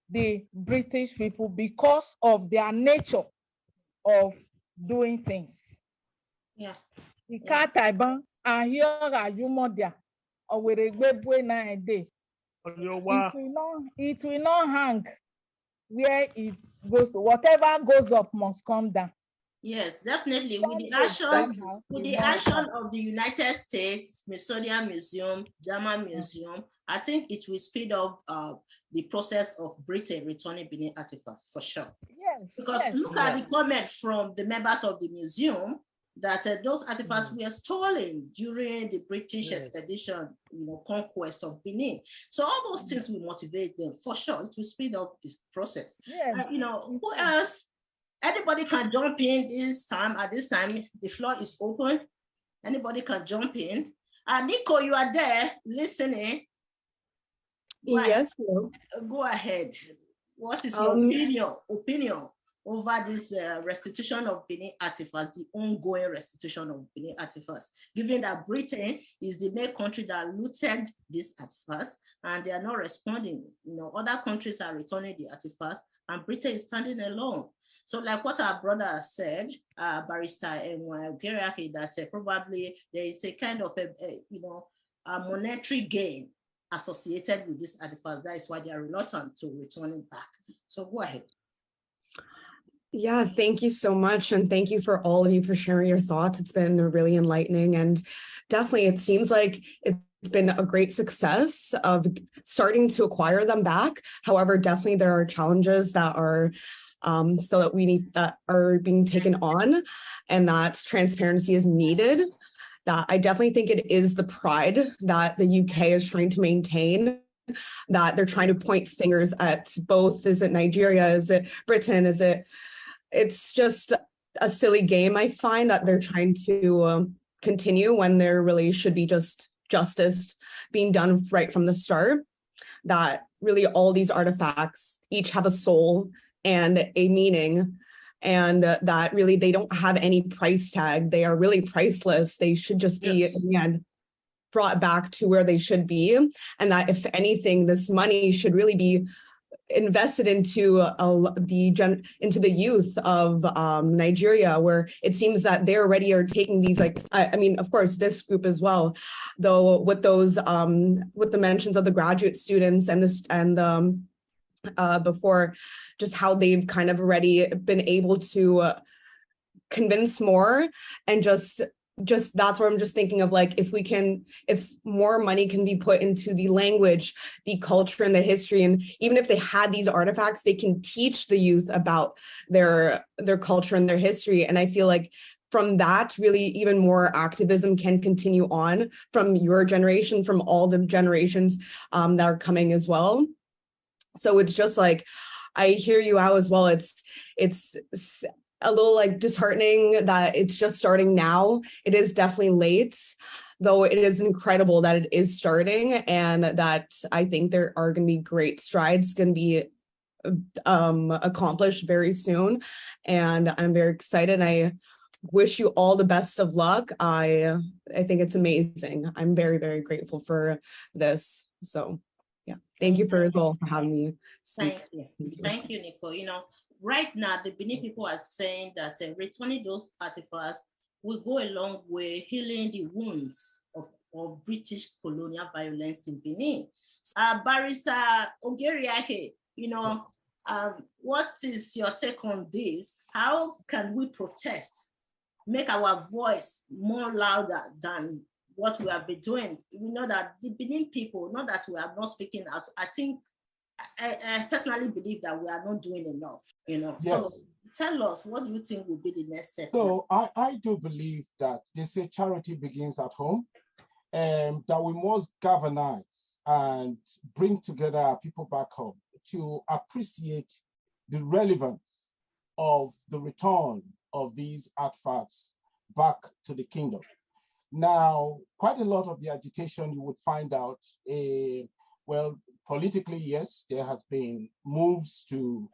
Speaker 13: the British people because of their nature of doing things.
Speaker 1: Yeah.
Speaker 13: It will not hang where it goes to. Whatever goes up must come down.
Speaker 1: Yes, definitely. With the action of the United States, Smithsonian Museum, German Museum, I think it will speed up the process of Britain returning Benin artifacts for sure.
Speaker 13: Yes.
Speaker 1: Because look at the comment from the members of the museum that those artifacts were stolen during the British expedition, conquest of Benin. So all those things will motivate them for sure. It will speed up this process. Who else? Anybody can jump in this time. At this time, the floor is open. Anybody can jump in. Nico, you are there listening.
Speaker 2: Yes.
Speaker 1: Go ahead. What is your opinion over this restitution of Benin artifacts, the ongoing restitution of Benin artifacts, given that Britain is the main country that looted these artifacts and they are not responding? Other countries are returning the artifacts and Britain is standing alone. So like what our brother said, Barrister Geriaki, that probably there is a kind of a monetary gain associated with this artifact. That is why they are reluctant to return it back. So go ahead.
Speaker 2: Yeah, thank you so much. And thank you for all of you for sharing your thoughts. It's been really enlightening. And definitely, it seems like it's been a great success of starting to acquire them back. However, definitely there are challenges that are that are being taken on, and that transparency is needed. That I definitely think it is the pride that the UK is trying to maintain, that they're trying to point fingers at both. Is it Nigeria? Is it Britain? It's just a silly game, I find, that they're trying to continue when there really should be just justice being done right from the start. That really all these artifacts each have a soul and a meaning, and that really they don't have any price tag. They are really priceless. They should just be, in the end, brought back to where they should be. And that if anything, this money should really be invested into the youth of Nigeria, where it seems that they already are taking these, like, I mean, of course, this group as well, though, with those with the mentions of the graduate students and before, just how they've kind of already been able to convince more, and just that's where I'm just thinking of, like, if more money can be put into the language, the culture, and the history, and even if they had these artifacts, they can teach the youth about their culture and their history. And I feel like from that, really, even more activism can continue on from your generation, from all the generations that are coming as well. So it's just like, I hear you out as well. It's a little, like, disheartening that it's just starting now. It is definitely late, though it is incredible that it is starting, and that I think there are going to be great strides going to be accomplished very soon. And I'm very excited. I wish you all the best of luck. I think it's amazing. I'm very, very grateful for this. So yeah, thank you for having me speak.
Speaker 1: Thank you, Nico. Right now, the Benin people are saying that returning those artifacts will go a long way healing the wounds of British colonial violence in Benin. Barrister Ogeriahe, what is your take on this? How can we protest, make our voice more louder than what we have been doing? We know that the Benin people, not that we are not speaking out, I personally believe that we are not doing enough,
Speaker 5: Yes.
Speaker 1: So tell us, what do you think will be the next step?
Speaker 5: So I do believe that they say charity begins at home, and that we must galvanize and bring together our people back home to appreciate the relevance of the return of these artifacts back to the kingdom. Now, quite a lot of the agitation you would find out, well, politically, yes, there has been moves to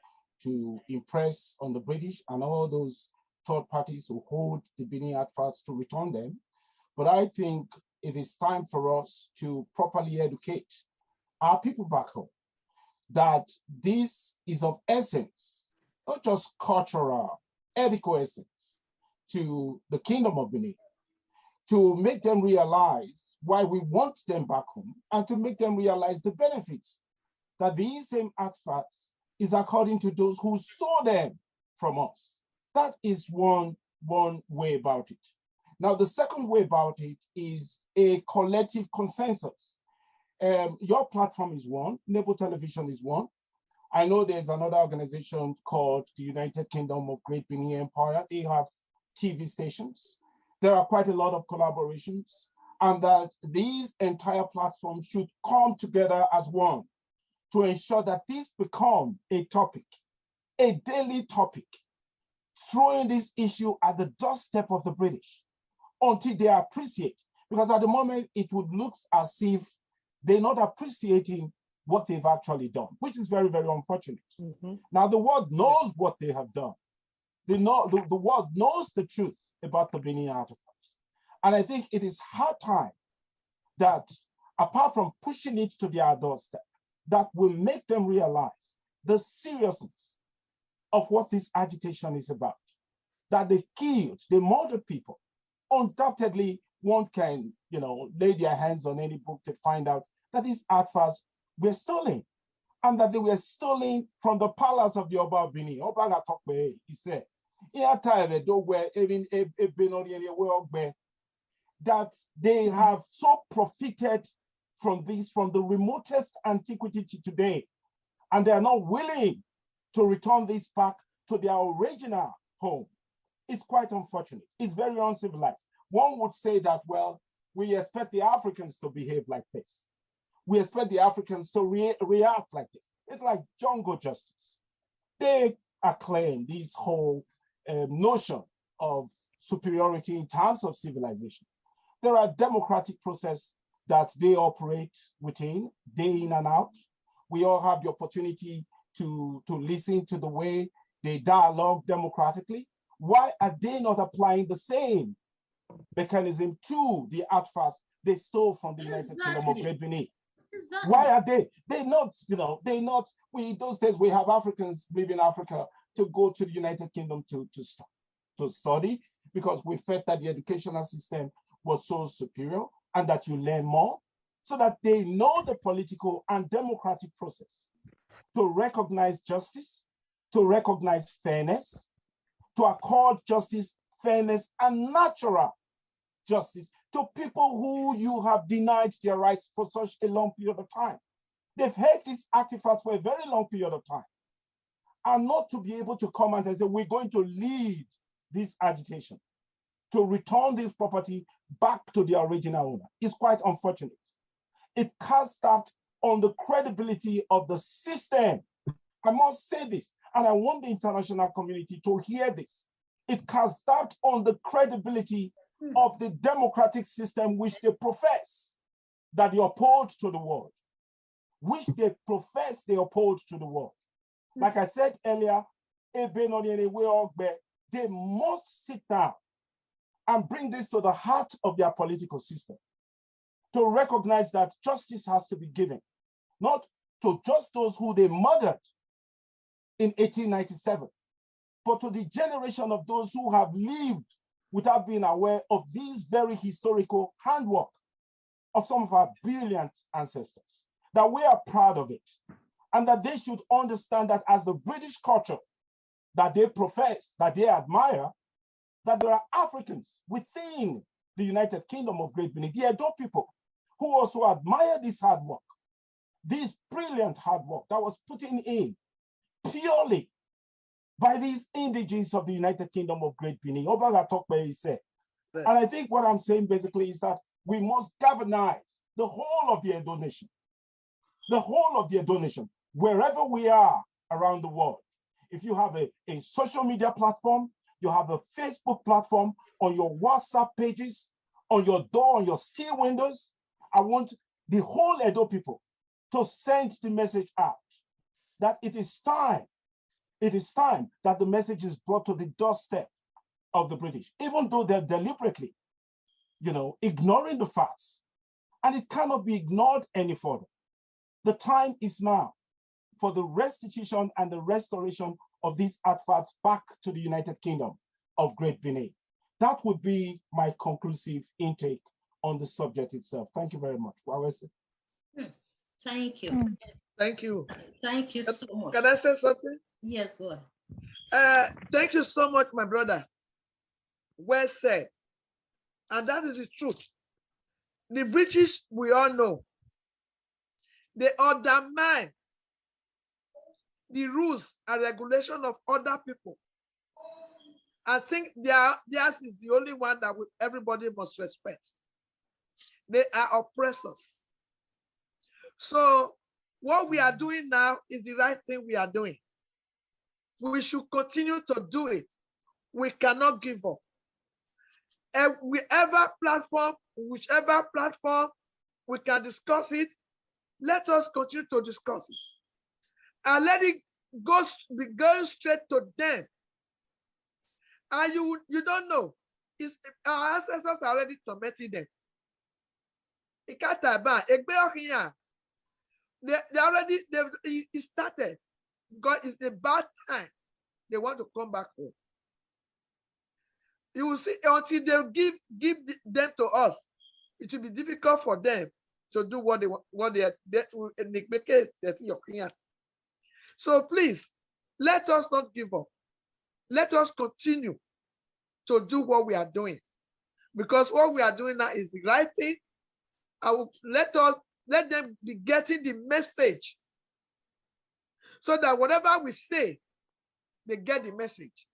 Speaker 5: impress on the British and all those third parties who hold the Benin artifacts to return them. But I think it is time for us to properly educate our people back home that this is of essence, not just cultural, ethical essence to the Kingdom of Benin, to make them realize why we want them back home, and to make them realize the benefits that these same artifacts is according to those who stole them from us. That is one way about it. Now, the second way about it is a collective consensus. Your platform is one, Nebo Television is one. I know there's another organization called the United Kingdom of Great Benin Empire. They have TV stations. There are quite a lot of collaborations, and that these entire platforms should come together as one to ensure that this become a topic, a daily topic, throwing this issue at the doorstep of the British until they appreciate. Because at the moment, it would look as if they're not appreciating what they've actually done, which is very, very unfortunate. Now, the world knows what they have done. The world knows the truth about the Benin artifacts. And I think it is high time that, apart from pushing it to their doorstep, that will make them realize the seriousness of what this agitation is about. That they killed, they murdered people. Undoubtedly, one can, lay their hands on any book to find out that these artifacts were stolen, and that they were stolen from the palace of the Oba of Benin. Oba Gatokbe, he said. that they have so profited from this, from the remotest antiquity to today, and they are not willing to return this back to their original home. It's quite unfortunate. It's very uncivilized. One would say that, well, we expect the Africans to behave like this. We expect the Africans to react like this. It's like jungle justice. They acclaim this whole notion of superiority in terms of civilization. There are democratic processes that they operate within, day in and out. We all have the opportunity to listen to the way they dialogue democratically. Why are they not applying the same mechanism to the artifacts they stole from the United Kingdom of Great Benin? Exactly. Why are they not, those days we have Africans leaving Africa to go to the United Kingdom to study, because we felt that the educational system was so superior and that you learn more, so that they know the political and democratic process to recognize justice, to recognize fairness, to accord justice, fairness, and natural justice to people who you have denied their rights for such a long period of time. They've held these artifacts for a very long period of time. And not to be able to come and say, we're going to lead this agitation to return this property back to the original owner is quite unfortunate. It casts doubt on the credibility of the system. I must say this, and I want the international community to hear this. It casts doubt on the credibility of the democratic system which they profess that they uphold to the world, which they profess they uphold to the world. Like I said earlier, they must sit down and bring this to the heart of their political system, to recognize that justice has to be given, not to just those who they murdered in 1897, but to the generation of those who have lived without being aware of this very historical handwork of some of our brilliant ancestors, that we are proud of it, and that they should understand that as the British culture that they profess, that they admire, that there are Africans within the United Kingdom of Great Benin, the Edo people, who also admire this hard work, this brilliant hard work that was put in purely by these indigenes of the United Kingdom of Great Benin. Obaga Tokpe said. And I think what I'm saying basically is that we must galvanize the whole of the Edo nation, the whole of the Edo nation, wherever we are around the world. If you have a social media platform, you have a Facebook platform, on your WhatsApp pages, on your door, on your seal windows, I want the whole Edo people to send the message out that it is time that the message is brought to the doorstep of the British, even though they're deliberately, ignoring the facts. And it cannot be ignored any further. The time is now for the restitution and the restoration of these artifacts back to the United Kingdom of Great Benin. That would be my conclusive intake on the subject itself. Thank you very much.
Speaker 1: Thank you.
Speaker 11: Thank you.
Speaker 1: Thank you so much.
Speaker 11: Can I say something?
Speaker 1: Yes, go ahead.
Speaker 11: Thank you so much, my brother. Well said. And that is the truth. The British, we all know, they undermine the rules and regulation of other people. I think theirs is the only one that everybody must respect. They are oppressors. So what we are doing now is the right thing we are doing. We should continue to do it. We cannot give up. And whichever platform we can discuss it, let us continue to discuss it. And let it be going straight to them. And you don't know, our ancestors are already tormenting them. It started. God, it's a bad time. They want to come back home. You will see, until they give them to us, it will be difficult for them to do what they are. So please, let us not give up. Let us continue to do what we are doing. because what we are doing now is the right thing. I will let them be getting the message so that whatever we say, they get the message.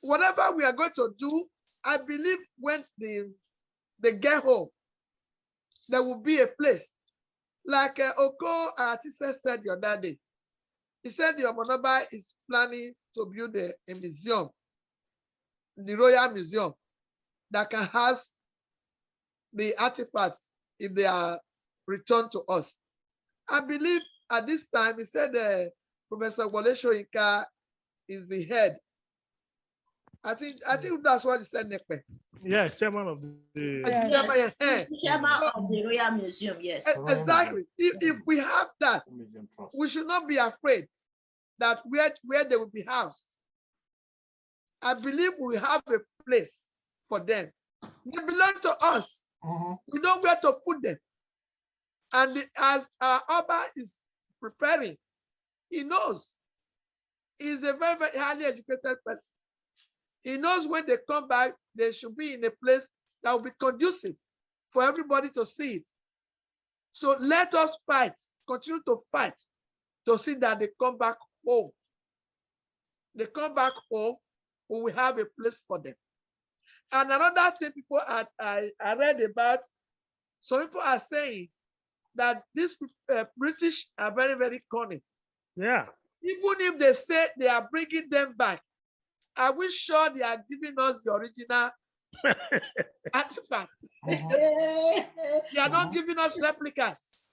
Speaker 11: Whatever we are going to do, I believe when they get home, there will be a place. Like Oko Artisa said the other day. He said the Omonoba is planning to build a museum, the Royal Museum, that can house the artifacts if they are returned to us. I believe at this time, he said Professor Wole Soyinka is the head. I think that's what he said, Nekpe.
Speaker 4: Yeah, chairman of the
Speaker 1: Chairman of the Royal Museum, yes.
Speaker 11: Exactly. If we have that, we should not be afraid that where they will be housed. I believe we have a place for them. They belong to us. We know where to put them. And as our Abba is preparing, he knows. He's a very, very highly educated person. He knows when they come back, they should be in a place that will be conducive for everybody to see it. So let us fight, continue to fight to see that they come back home. They come back home, we will have a place for them. And another thing people I read about, some people are saying that these British are very, very cunning.
Speaker 4: Yeah.
Speaker 11: Even if they say they are bringing them back, are we sure they are giving us the original artifacts? They are not giving us replicas.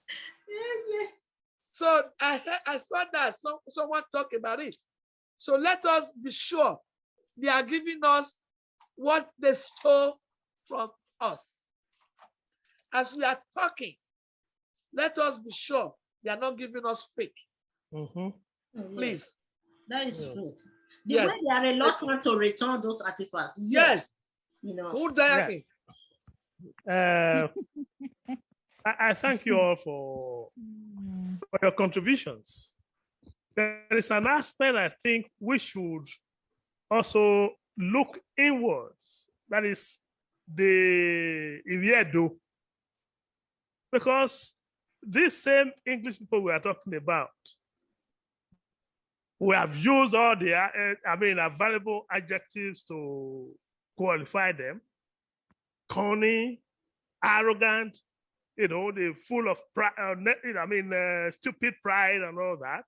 Speaker 11: So I saw that someone talk about it. So let us be sure they are giving us what they stole from us. As we are talking, let us be sure they are not giving us fake. Please.
Speaker 1: That is true. The way they are reluctant to return those artifacts.
Speaker 11: Yes.
Speaker 1: You know.
Speaker 11: Who dare me?
Speaker 4: I thank you all for your contributions. There is an aspect I think we should also look inwards. That is the Iviedo. Because these same English people we are talking about, we have used all the available adjectives to qualify them. Corny, arrogant, they're full of pride, stupid pride and all that.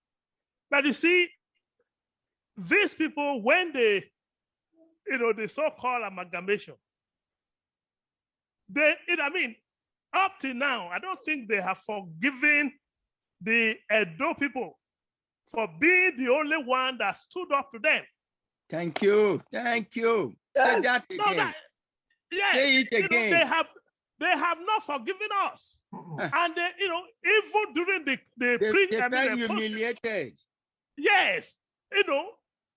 Speaker 4: But you see, these people, when they, the so-called amalgamation, up to now, I don't think they have forgiven the Edo people for being the only one that stood up to them.
Speaker 9: Thank you. Thank you.
Speaker 11: Yes.
Speaker 9: Say that again.
Speaker 4: Yes.
Speaker 9: Say it again.
Speaker 4: They have not forgiven us. And they, even during the
Speaker 9: they humiliated.
Speaker 4: Yes.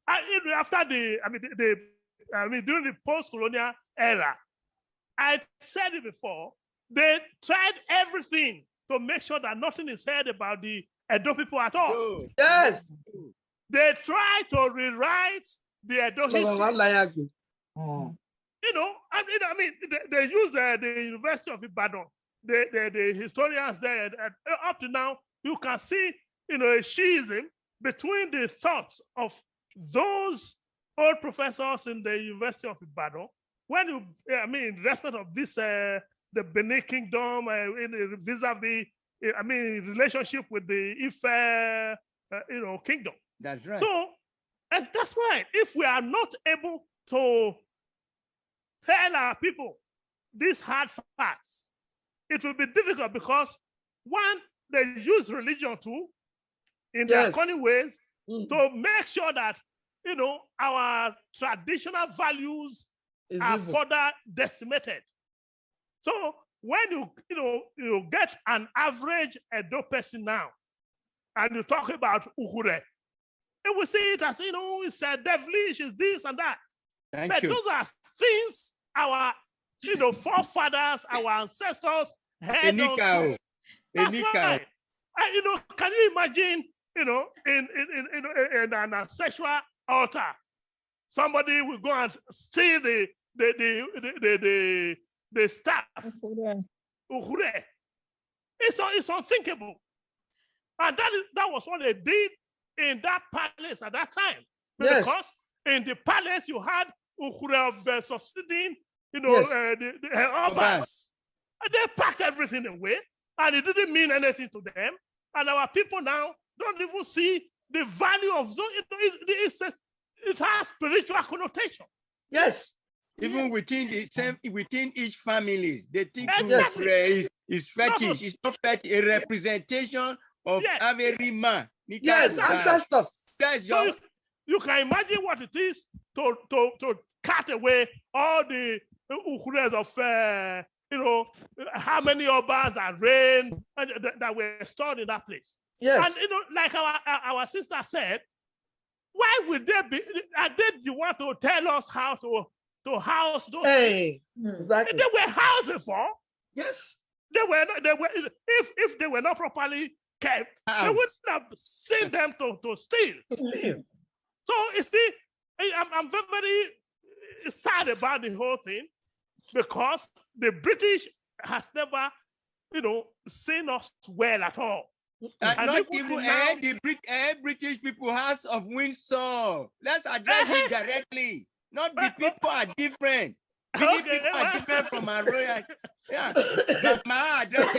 Speaker 4: After during the post-colonial era, I said it before, they tried everything to make sure that nothing is said about the Edo people at all.
Speaker 9: Good.
Speaker 11: Yes.
Speaker 4: They try to rewrite the Edo history. They use the University of Ibadan. The historians there, up to now, you can see, a schism between the thoughts of those old professors in the University of Ibadan, when in respect of this, the Benin Kingdom, vis-a-vis, relationship with the Ife, kingdom.
Speaker 9: That's right.
Speaker 4: So that's why if we are not able to tell our people these hard facts, it will be difficult because one, they use religion too in their cunning ways to make sure that our traditional values are further decimated. So when you get an average Edo person now, and you talk about Ukure, they will see it as it's devilish, it's this and that. But those are things our forefathers, our ancestors had on. That's why. Can you imagine in an ancestral altar, somebody will go and steal the the staff. Ukhure. It's unthinkable. And that was what they did in that palace at that time.
Speaker 11: Yes.
Speaker 4: Because in the palace you had Ukhure of succeeding, the Obas. And they packed everything away, and it didn't mean anything to them. And our people now don't even see the value of those. It has spiritual connotation.
Speaker 11: Yes.
Speaker 9: Even within each family, they think
Speaker 4: Exactly.
Speaker 9: is fetish. It's not fetish, a representation of every man.
Speaker 11: Yes, ancestors.
Speaker 4: So you can imagine what it is to cut away all the Ukhures of how many Obas that reigned and that were stored in that place.
Speaker 11: Yes.
Speaker 4: And like our sister said, why would they be? Are they the one to tell us how to house those?
Speaker 11: Hey, exactly.
Speaker 4: They were housed before.
Speaker 11: Yes.
Speaker 4: They were. If they were not properly kept, they wouldn't have sent them to steal. So I'm very, very sad about the whole thing, because the British has never, seen us well at all.
Speaker 9: And not even the British people, House of Windsor. Let's address it directly. Not the people are different. British people are different from our royal. Yeah, but my address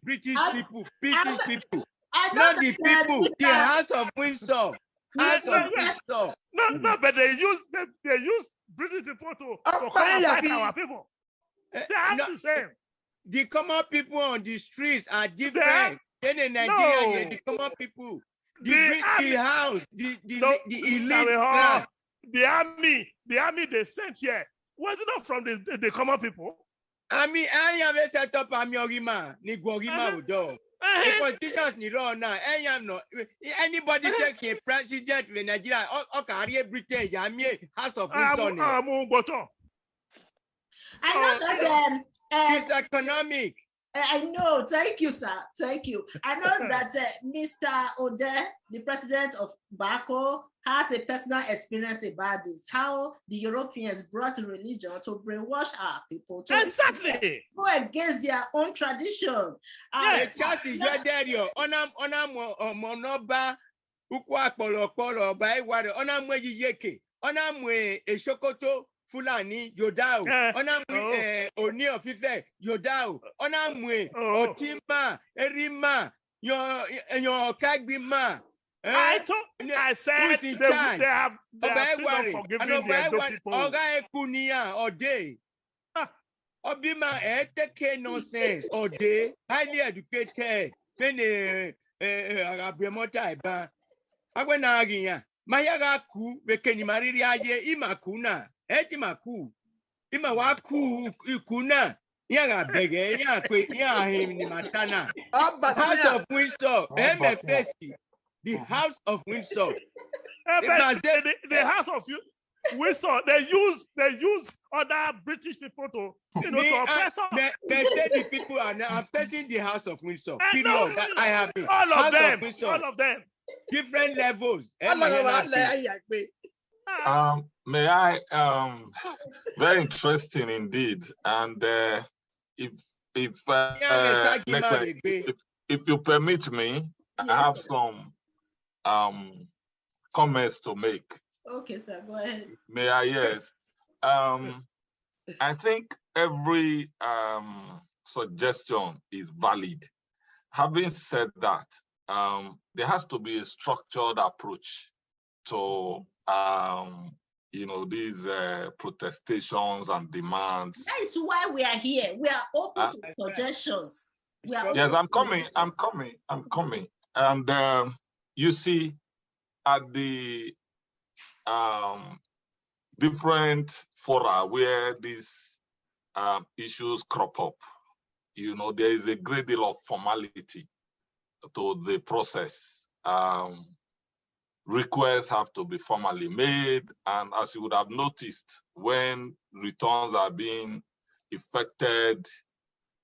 Speaker 9: British people. Not the people. The House of Windsor. House of Windsor.
Speaker 4: No, but they use British people to come and fight our people. They are the same.
Speaker 9: The common people on the streets are different. Then in Nigeria, the common people, the house, the elite class.
Speaker 4: The army they sent here was it not from the common people?
Speaker 9: I have set up Orima, ni Gorima Udo. The politicians ni run now. Anybody take a president in Nigeria or career Britain, House of Windsor.
Speaker 1: I know that
Speaker 9: it's economic.
Speaker 1: I know. Thank you, sir. Thank you. I know that Mr. Ode, the president of Bako, has a personal experience about this, how the Europeans brought religion to brainwash our people. To go against their own tradition.
Speaker 9: Fulani Yodao, Onamwe Oni of Ife, Yodao, Onamwe, Otima, Erima, your Kagbima.
Speaker 4: I said they have forgiven their people.
Speaker 9: Oga Kunia or day. Obima eteke nonsense or day, highly educated, many Abremota Iba. Agwenagia, Mayaga ku, Bekeni Maria Imakuna. Etimaku, Imawaku, Ikuna, Yaga Bege, Yahim Matana, House of Windsor, MFSC, the House of Windsor.
Speaker 4: The House of Windsor, they use other British people to oppress us.
Speaker 9: They say the people are now facing the House of Windsor. Period.
Speaker 4: No,
Speaker 9: I have been.
Speaker 4: All of them.
Speaker 9: Different levels.
Speaker 8: May I? Very interesting indeed. And if you permit me, I have some comments to make.
Speaker 1: Okay, sir. Go ahead.
Speaker 8: May I? Yes. I think every suggestion is valid. Having said that, there has to be a structured approach to these protestations and demands.
Speaker 1: That is why we are here. We are open to suggestions.
Speaker 8: Yes, I'm coming. And you see, at the different fora where these issues crop up, there is a great deal of formality to the process. Requests have to be formally made, and as you would have noticed, when returns are being effected,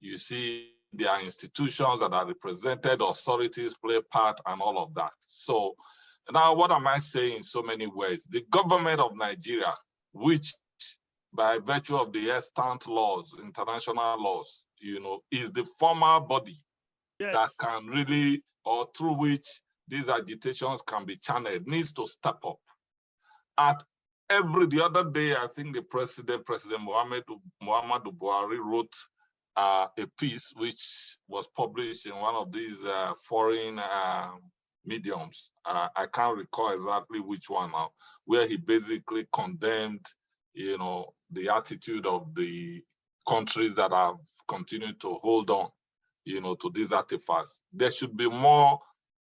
Speaker 8: you see there are institutions that are represented, authorities play part, and all of that. So now what am I saying in so many ways? The government of Nigeria, which by virtue of the extant laws, international laws, is the formal body that can really, or through which these agitations can be channeled, needs to step up. The other day, I think the President Muhammadu Buhari wrote a piece which was published in one of these foreign mediums. I can't recall exactly which one now, where he basically condemned, the attitude of the countries that have continued to hold on, to these artifacts. There should be more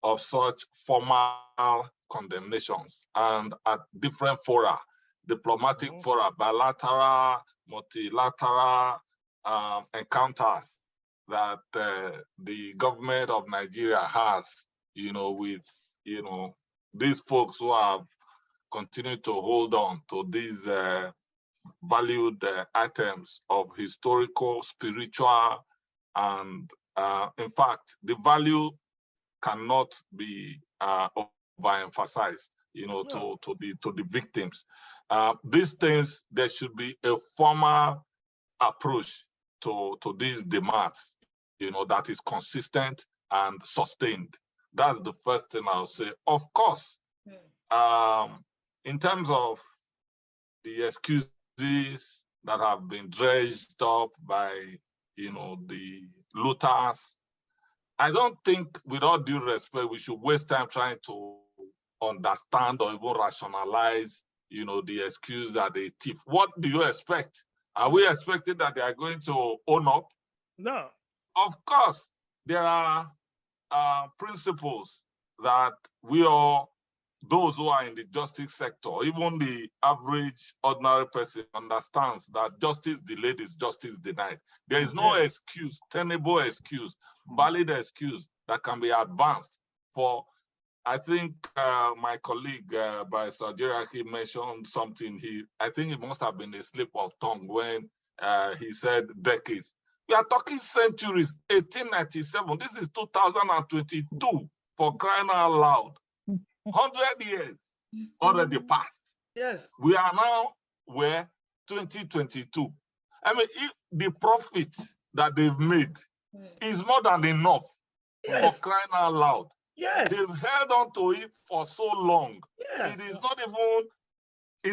Speaker 8: of such formal condemnations, and at different fora, diplomatic fora, bilateral, multilateral encounters that the government of Nigeria has, with, these folks who have continued to hold on to these valued items of historical, spiritual, and in fact, the value cannot be overemphasized, to the victims. These things, there should be a formal approach to these demands, that is consistent and sustained. That's the first thing I'll say. Of course, in terms of the excuses that have been dredged up by, the looters, I don't think, with all due respect, we should waste time trying to understand or even rationalize, the excuse that they thief. What do you expect? Are we expecting that they are going to own up?
Speaker 4: No.
Speaker 8: Of course, there are principles that we all, those who are in the justice sector, even the average ordinary person, understands that justice delayed is justice denied. There is no excuse, tenable excuse, valid excuse that can be advanced for. I think my colleague, Barrister Jeraki, mentioned something. I think it must have been a slip of tongue when he said decades. We are talking centuries, 1897. This is 2022, for crying out loud. 100 years already passed.
Speaker 11: Yes.
Speaker 8: We are now where 2022. I mean, if the profit that they've made is more than enough for crying out loud.
Speaker 11: Yes.
Speaker 8: They've held on to it for so long.
Speaker 11: Yeah.
Speaker 8: It is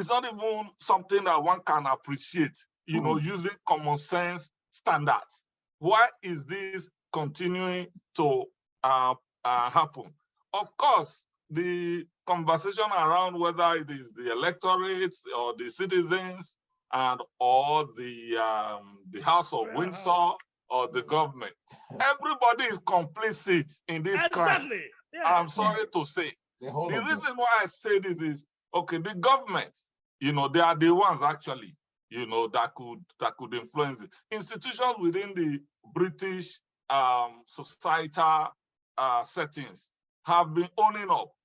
Speaker 8: not even something that one can appreciate, using common sense standards. Why is this continuing to happen? Of course, the conversation around whether it is the electorate or the citizens or the House of Windsor or the government, everybody is complicit in this crime.
Speaker 4: Yeah.
Speaker 8: I'm sorry to say. The reason why I say this is, okay, the government, they are the ones actually, that could influence it. Institutions within the British societal settings have been owning up.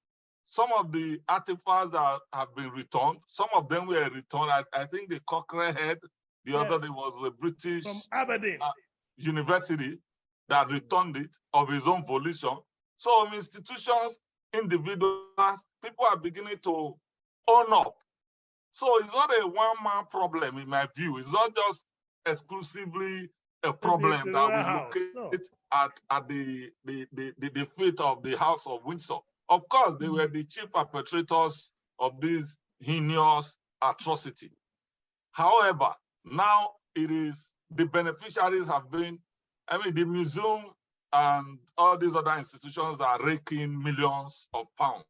Speaker 8: Some of the artifacts that have been returned, some of them were returned. I think the Cochrane head, the other day was the British
Speaker 4: from Aberdeen
Speaker 8: University that returned it of his own volition. So institutions, individuals, people are beginning to own up. So it's not a one-man problem in my view. It's not just exclusively a problem that we locate at the feet of the House of Windsor. Of course, they were the chief perpetrators of this heinous atrocity. However, now it is the beneficiaries have been, the museum and all these other institutions are raking millions of pounds,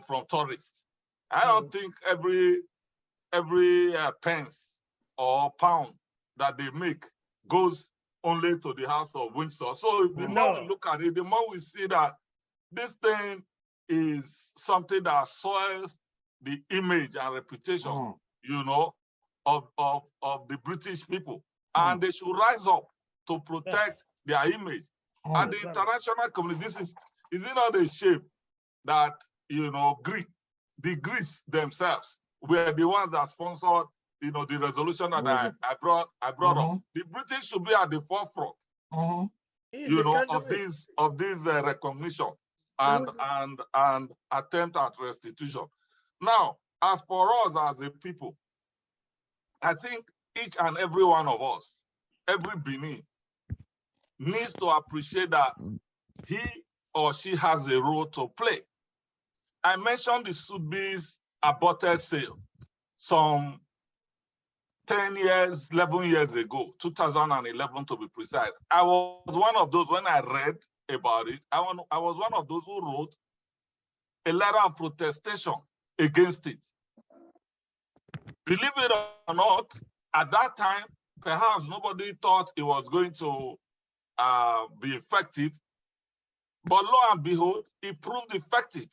Speaker 8: from tourists. I don't think every pence or pound that they make goes only to the House of Windsor. So the more we look at it, the more we see that this thing is something that soils the image and reputation, of the British people. And they should rise up to protect their image. And the international community, is it not a shame that, the Greeks themselves were the ones that sponsored, the resolution that I brought up. The British should be at the forefront, of this recognition and attempt at restitution. Now, as for us as a people, I think each and every one of us, every Benin, needs to appreciate that he or she has a role to play. I mentioned the Sotheby's aborted sale some 10 years, 11 years ago, 2011 to be precise. I was one of those, when I read about it, I was one of those who wrote a letter of protestation against it. Believe it or not, at that time, perhaps nobody thought it was going to be effective, but lo and behold, it proved effective.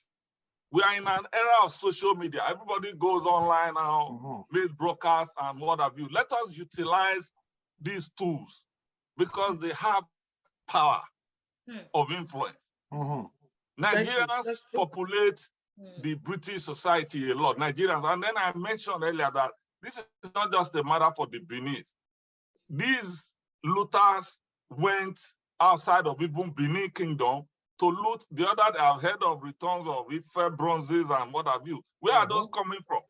Speaker 8: We are in an era of social media. Everybody goes online now, makes broadcasts and what have you. Let us utilize these tools because they have power of influence. Nigerians populate the British society a lot, Nigerians. And then I mentioned earlier that this is not just a matter for the Benin. These looters went outside of even Benin Kingdom to loot. The other day I've heard of returns of Ife bronzes and what have you. Where are those coming from?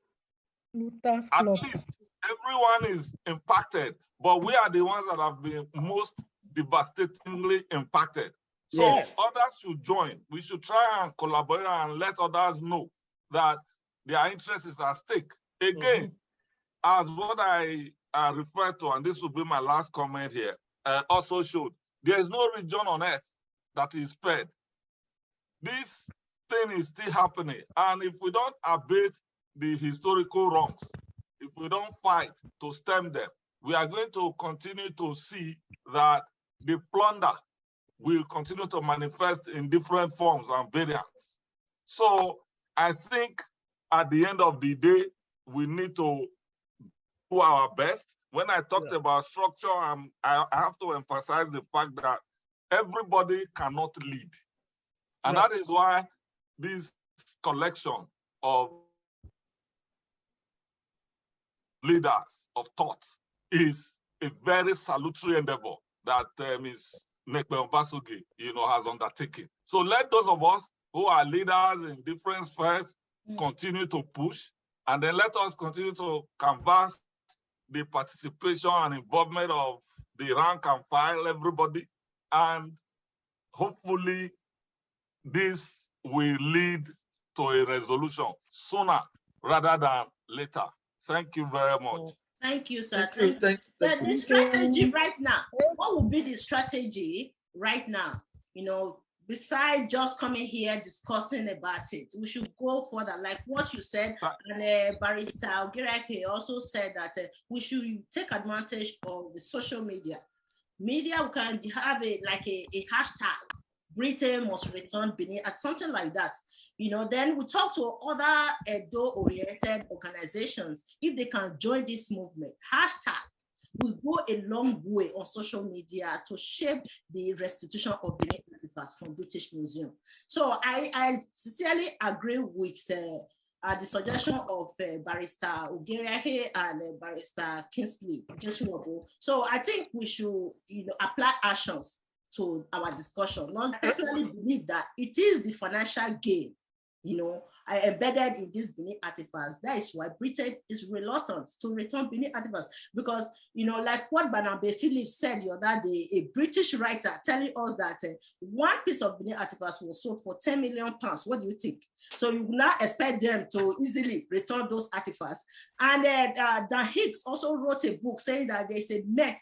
Speaker 13: Looters
Speaker 8: At
Speaker 13: Club.
Speaker 8: least everyone is impacted, but we are the ones that have been most devastatingly impacted. So others should join. We should try and collaborate and let others know that their interest is at stake. Again, as what I refer to, and this will be my last comment here, also showed, there is no region on earth that is spared. This thing is still happening. And if we don't abate the historical wrongs, if we don't fight to stem them, we are going to continue to see that the plunder will continue to manifest in different forms and variants. So I think at the end of the day, we need to do our best. When I talked about structure, I have to emphasize the fact that everybody cannot lead. And that is why this collection of leaders of thought is a very salutary endeavor that Ms. Nekpe Obasogie, has undertaken. So let those of us who are leaders in different spheres continue to push, and then let us continue to canvass the participation and involvement of the rank and file, everybody, and hopefully this will lead to a resolution sooner rather than later. Thank you very much.
Speaker 1: Thank you, sir.
Speaker 11: Thank you.
Speaker 1: The strategy right now, what would be the strategy right now? Besides just coming here discussing about it, we should go further, like what you said, and Barrister Ogirake also said that we should take advantage of the social media. We can have a hashtag, Britain must return Benin, at something like that. Then we talk to other Edo-oriented organizations if they can join this movement. Hashtag will go a long way on social media to shape the restitution of Benin artifacts from British Museum. So I sincerely agree with the suggestion of Barrister Ogirake and Barrister Kingsley. So I think we should apply actions to our discussion, not necessarily believe that it is the financial gain, embedded in these Benin artifacts. That is why Britain is reluctant to return Benin artifacts, because, like what Barnaby Phillips said the other day, a British writer telling us that one piece of Benin artifacts was sold for £10 million. What do you think? So you will not expect them to easily return those artifacts. And Dan Hicks also wrote a book saying that there's a myth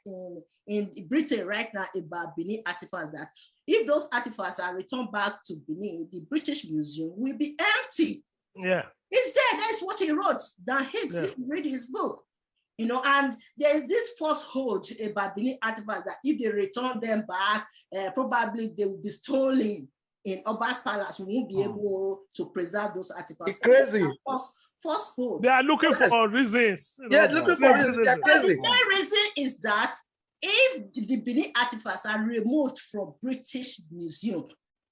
Speaker 1: in Britain right now about Benin artifacts, that if those artifacts are returned back to Benin, the British Museum will be empty.
Speaker 4: Yeah.
Speaker 1: It's there. That's what he wrote. Dan Hicks, if you read his book. And there's this falsehood about Benin artifacts that if they return them back, probably they will be stolen in Oba's Palace. We won't be able to preserve those artifacts.
Speaker 11: It's crazy.
Speaker 1: Falsehood.
Speaker 4: They are looking for reasons.
Speaker 11: Looking for reasons. They're crazy.
Speaker 1: The main reason is that if the Benin artifacts are removed from British Museum,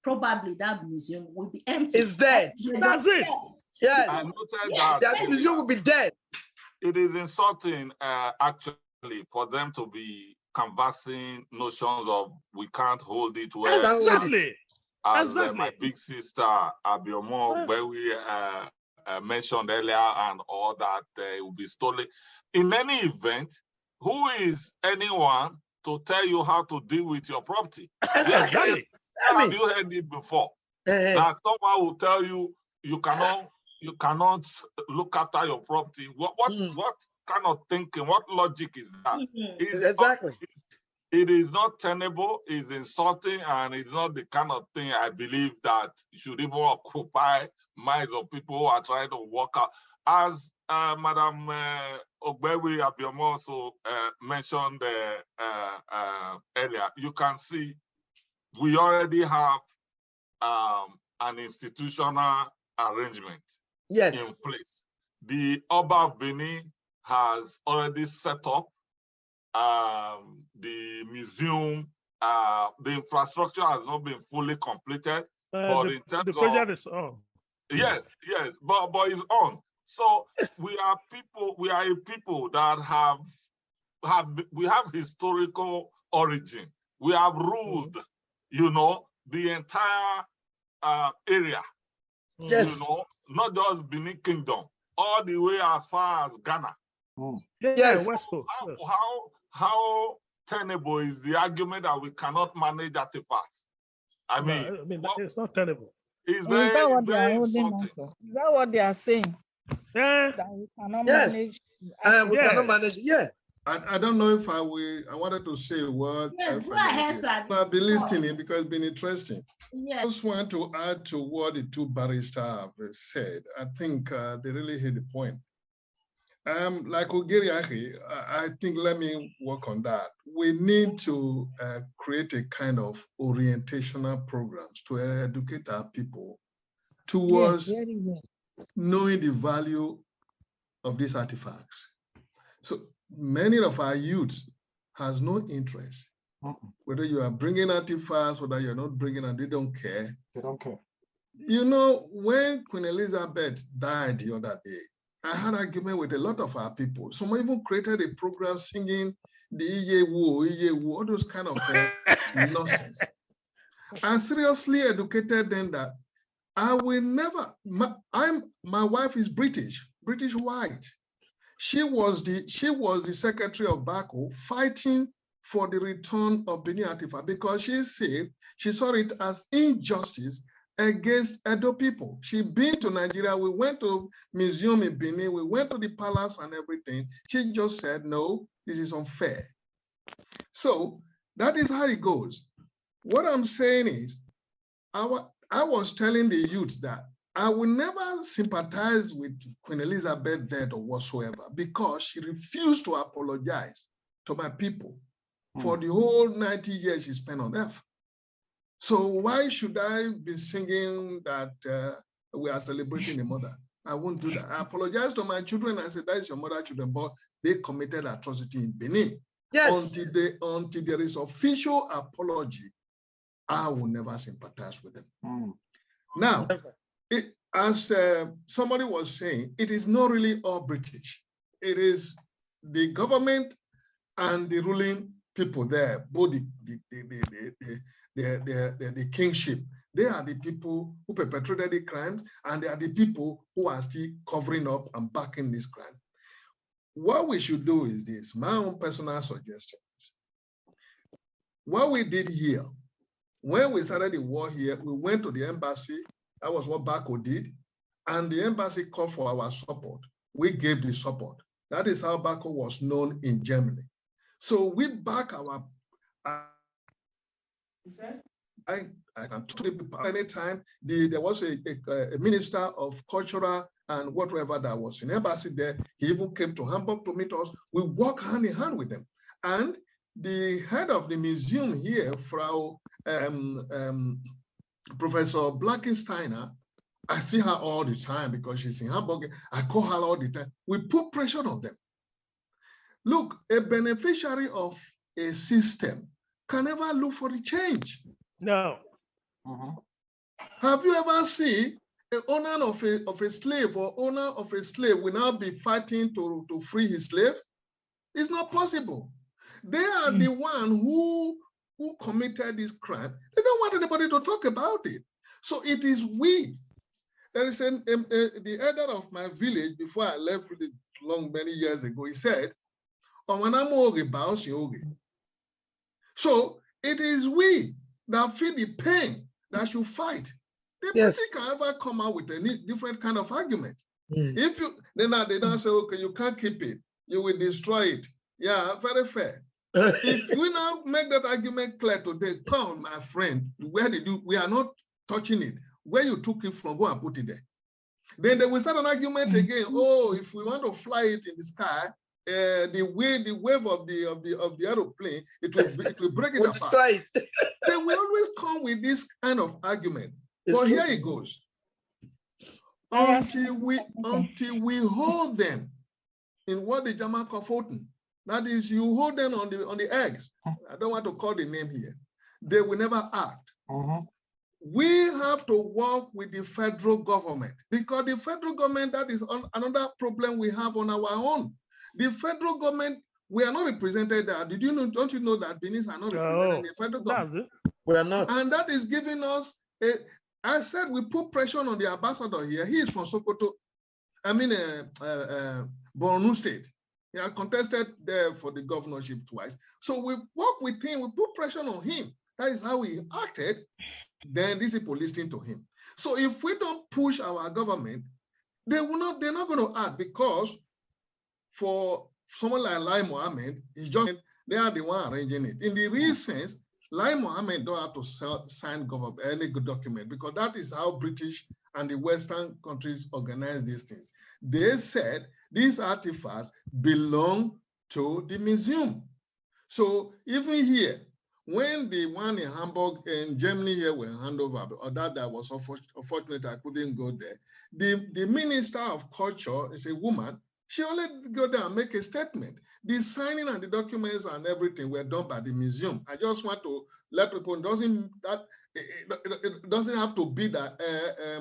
Speaker 1: probably that museum will be empty.
Speaker 11: It's dead.
Speaker 4: That's it.
Speaker 11: Yes.
Speaker 8: I noted
Speaker 11: that museum will be dead.
Speaker 8: It is insulting, actually, for them to be canvassing notions of we can't hold it well.
Speaker 4: Exactly.
Speaker 8: As my big sister Abiomo Bewi mentioned earlier, and all that it will be stolen. in any event, who is anyone to tell you how to deal with your property?
Speaker 11: Exactly.
Speaker 8: Have you heard it before? That someone will tell you you cannot look after your property. What kind of thinking? What logic is that?
Speaker 11: Exactly.
Speaker 8: It is not tenable, it's insulting, and it's not the kind of thing I believe that should even occupy minds of people who are trying to work out. As Madam Ogbewi Abiomo also mentioned earlier, you can see we already have an institutional arrangement in place. The Oba of Benin has already set up the museum. The infrastructure has not been fully completed, but in terms
Speaker 4: the project is on.
Speaker 8: Yes, but it's on. So we are a people that we have historical origin. We have ruled, the entire area. Not just Benin Kingdom, all the way as far as Ghana.
Speaker 4: West Coast.
Speaker 8: How tenable is the argument that we cannot manage artifacts? I mean,
Speaker 4: it's not tenable.
Speaker 8: It's very insulting.
Speaker 13: Is that what they are saying?
Speaker 4: Yeah.
Speaker 13: That we cannot manage.
Speaker 11: We cannot manage. Yeah.
Speaker 12: I don't know if I wanted to say a word.
Speaker 1: Yes, go ahead, sir.
Speaker 12: I've been listening because it's been interesting.
Speaker 1: Yes.
Speaker 12: I just want to add to what the two barristers have said. I think they really hit the point. Like Ogeri, I think let me work on that. We need to create a kind of orientational programs to educate our people towards knowing the value of these artifacts. So many of our youth has no interest. Whether you are bringing artifacts, whether you're not bringing them, they don't care.
Speaker 5: They don't care.
Speaker 12: When Queen Elizabeth died the other day, I had an argument with a lot of our people. Some even created a program singing the Iye Wo, all those kind of nonsense. I seriously educated them that I will never, my wife is British white. She was the secretary of Bako fighting for the return of Benin artifact because she saw it as injustice against Edo people. She been to Nigeria, we went to museum in Benin, we went to the palace and everything. She just said, no, this is unfair. So that is how it goes. What I'm saying is, I was telling the youth that I will never sympathize with Queen Elizabeth death or whatsoever because she refused to apologize to my people for the whole 90 years she spent on earth. So why should I be singing that we are celebrating the mother? I won't do that. I apologize to my children. I said, that is your mother, children, but they committed atrocity in Benin.
Speaker 11: Yes.
Speaker 12: Until there is official apology, I will never sympathize with them. Now, as somebody was saying, it is not really all British. It is the government and the ruling people there, both the kingship. They are the people who perpetrated the crimes, and they are the people who are still covering up and backing this crime. What we should do is this, my own personal suggestions. What we did here, when we started the war here, we went to the embassy. That was what Bako did. And the embassy called for our support. We gave the support. That is how Bako was known in Germany. So we back our, I can talk to people anytime. There was a minister of cultural and whatever that was in embassy there. He even came to Hamburg to meet us. We work hand in hand with them. And the head of the museum here, Frau Professor Blackensteiner, I see her all the time because she's in Hamburg. I call her all the time. We put pressure on them. Look, a beneficiary of a system can never look for the change.
Speaker 4: No.
Speaker 12: Have you ever seen the owner of a slave or owner of a slave will now be fighting to free his slaves? It's not possible. They are the one who committed this crime. They don't want anybody to talk about it. So it is we There is the elder of my village before I left really long many years ago. He said, so it is we that feel the pain that should fight. The
Speaker 11: Yes.
Speaker 12: British can ever come out with a different kind of argument.
Speaker 11: Mm.
Speaker 12: If you then they don't say, okay, you can't keep it, you will destroy it. Yeah, very fair. If we now make that argument clear today, come, my friend, where did you? We are not touching it. Where you took it from, go and put it there. Then they will start an argument again. Oh, if we want to fly it in the sky, the wave of the aeroplane, it will break it apart. They will always come with this kind of argument. But here it goes. Until we hold them in what the German call Pfoten. That is, you hold them on the eggs. I don't want to call the name here. They will never act. We have to work with the federal government, because the federal government, that is another problem we have on our own. The federal government, we are not represented there. Did you know? Don't you know that Benin are not represented in the federal government?
Speaker 11: We are not.
Speaker 12: And that is giving us I said we put pressure on the ambassador here. He is from Sokoto. I mean, Borno State. He had contested there for the governorship twice. So we work with him. We put pressure on him. That is how he acted. Then these people listening to him. So if we don't push our government, they're not going to act, because for someone like Lai Mohammed, they are the one arranging it. In the real sense, Lai Mohammed don't have to sign any good document, because that is how British and the Western countries organize these things. They said these artifacts belong to the museum. So even here, when the one in Hamburg and Germany here were handed over, or that was unfortunate, I couldn't go there. The Minister of Culture is a woman. She only go there and make a statement. The signing and the documents and everything were done by the museum. I just want to let people know it doesn't have to be that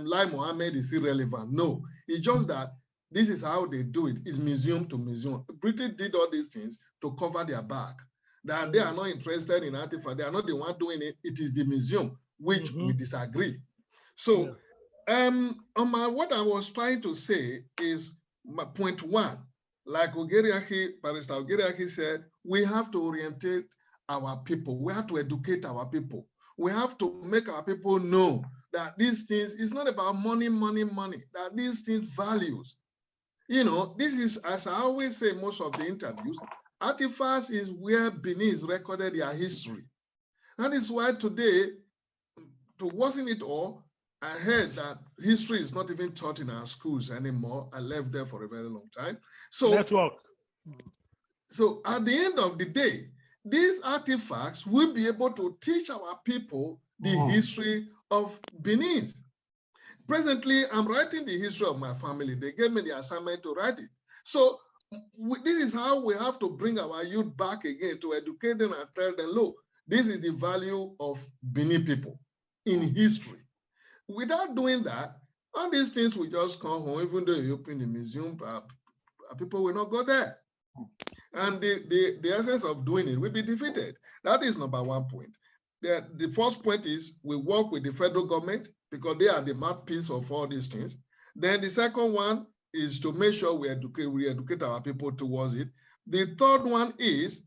Speaker 12: Lai Mohammed is irrelevant. No, it's just that this is how they do it. It's museum to museum. British did all these things to cover their back. That they are not interested in artifacts. They are not the one doing it. It is the museum, which we disagree. So, what I was trying to say is my point one. Like Barrister Ogeriaki said, we have to orientate our people. We have to educate our people. We have to make our people know that these things is not about money, that these things values. You know, this is, as I always say in most of the interviews, artifacts is where Benin recorded their history. That is why today, to worsen it all, I heard that history is not even taught in our schools anymore. I left there for a very long time. So, so at the end of the day, these artifacts will be able to teach our people the history of Benin. Presently, I'm writing the history of my family. They gave me the assignment to write it. So this is how we have to bring our youth back again, to educate them and tell them, look, this is the value of Benin people in history. Without doing that, all these things will just come home. Even though you open the museum, people will not go there. And the essence of doing it will be defeated. That is number one point. The first point is we work with the federal government, because they are the mouthpiece of all these things. Then the second one is to make sure we educate our people towards it. The third one is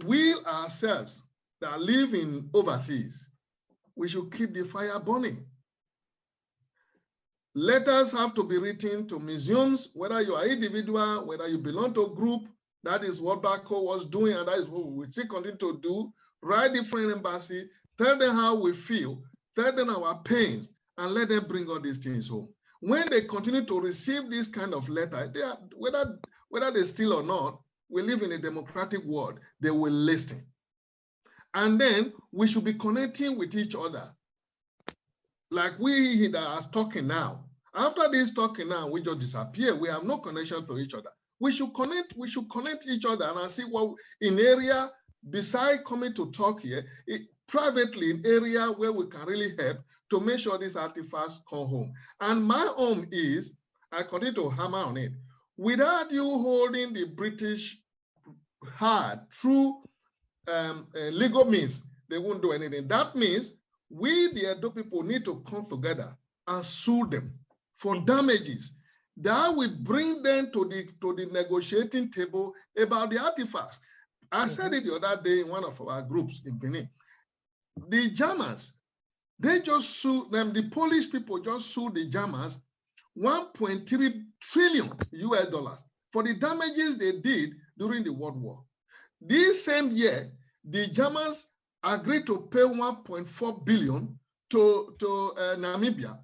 Speaker 12: we ourselves that live in overseas, we should keep the fire burning. Letters have to be written to museums, whether you are individual, whether you belong to a group. That is what Bako was doing, and that is what we still continue to do. Write the foreign embassy, tell them how we feel, tell them our pains, and let them bring all these things home. When they continue to receive this kind of letter, whether they steal or not, we live in a democratic world, they will listen. And then we should be connecting with each other. Like we that are talking now. After this talking now, we just disappear. We have no connection to each other. We should connect each other and see what in area, beside coming to talk here, privately in area where we can really help to make sure these artifacts come home. And my own is, I continue to hammer on it, without you holding the British hard through legal means, they won't do anything. That means we, the Edo people, need to come together and sue them for damages. That will bring them to the negotiating table about the artifacts. I said it the other day in one of our groups in Benin. The Germans, they just sued them, the Polish people just sued the Germans 1.3 trillion US dollars for the damages they did during the World War. This same year, the Germans agreed to pay 1.4 billion to Namibia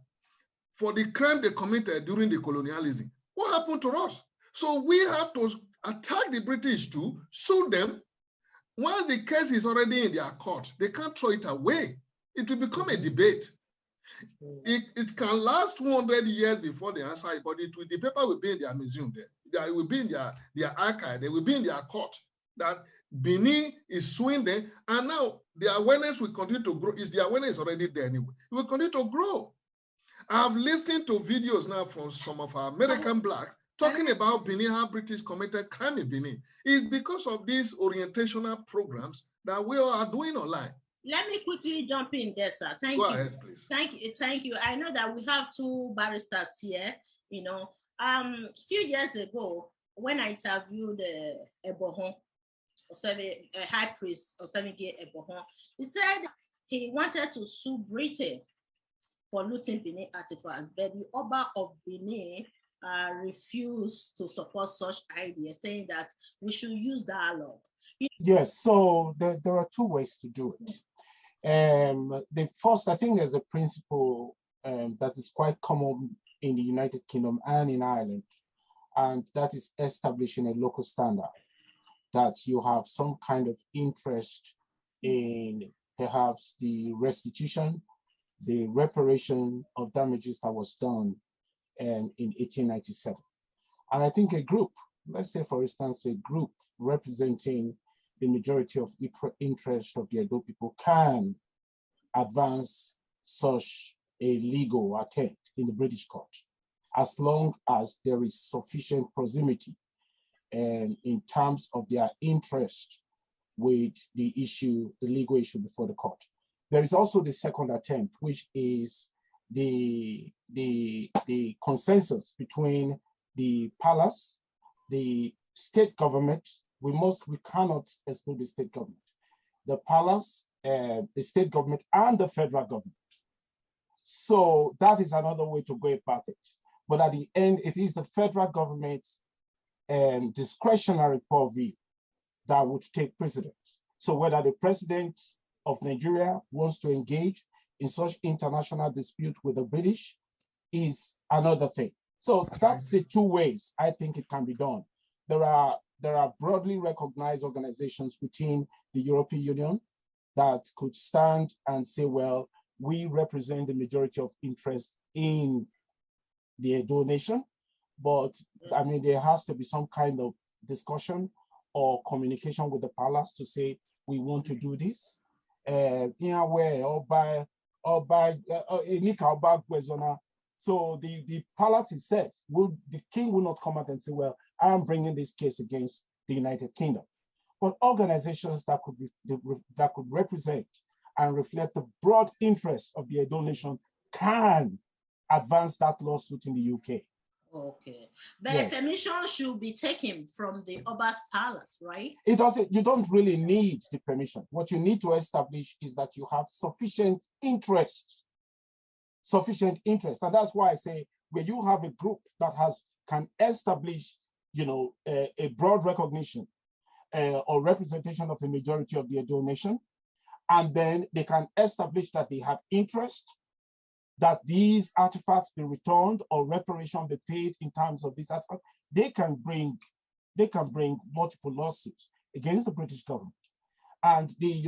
Speaker 12: for the crime they committed during the colonialism. What happened to us? So we have to attack the British too, sue them. Once the case is already in their court, they can't throw it away. It will become a debate. It can last 200 years before they answer it, but the paper will be in their museum there. It will be in their archive. They will be in their court that Benin is suing them. And now the awareness will continue to grow. The awareness is already there anyway. It will continue to grow. I've listened to videos now from some of our American blacks talking about Benin, how British committed crime in Benin. It's because of these orientational programs that we are doing online.
Speaker 1: Let me quickly jump in there, sir. Thank you.
Speaker 12: Go ahead, please.
Speaker 1: Thank you. I know that we have two barristers here. You know, a few years ago, when I interviewed Ebohon, a high priest, Ebohon, he said he wanted to sue Britain for looting Benin artifacts, but the Oba of Benin refused to support such ideas, saying that we should use dialogue.
Speaker 5: Yes, so there are two ways to do it. The first, I think there's a principle that is quite common in the United Kingdom and in Ireland, and that is establishing a local standard, that you have some kind of interest in perhaps the restitution, the reparation of damages that was done in 1897. And I think a group, let's say for instance, a group representing the majority of interest of the Edo people can advance such a legal attempt in the British court, as long as there is sufficient proximity and in terms of their interest with the issue, the legal issue before the court. There is also the second attempt, which is the consensus between the palace, the state government. We cannot exclude the state government, the palace, the state government, and the federal government. So that is another way to go about it. But at the end, it is the federal government's discretionary purview that would take precedence. So whether the president of Nigeria wants to engage in such international dispute with the British is another thing. So that's the two ways I think it can be done. There are broadly recognized organizations within the European Union that could stand and say, well, we represent the majority of interest in the Edo nation, but I mean, there has to be some kind of discussion or communication with the palace to say, we want to do this. So the palace itself, the king will not come out and say, well, I am bringing this case against the United Kingdom. But organizations that could represent and reflect the broad interest of the Edo nation can advance that lawsuit in the UK.
Speaker 1: Okay, but
Speaker 5: yes.
Speaker 1: Permission should be taken from the Oba's palace, right?
Speaker 5: It doesn't. You don't really need the permission. What you need to establish is that you have sufficient interest, and that's why I say where you have a group that can establish, a broad recognition or representation of a majority of the Edo nation, and then they can establish that they have interest, that these artifacts be returned or reparation be paid in terms of these artifacts. They can bring multiple lawsuits against the British government. And the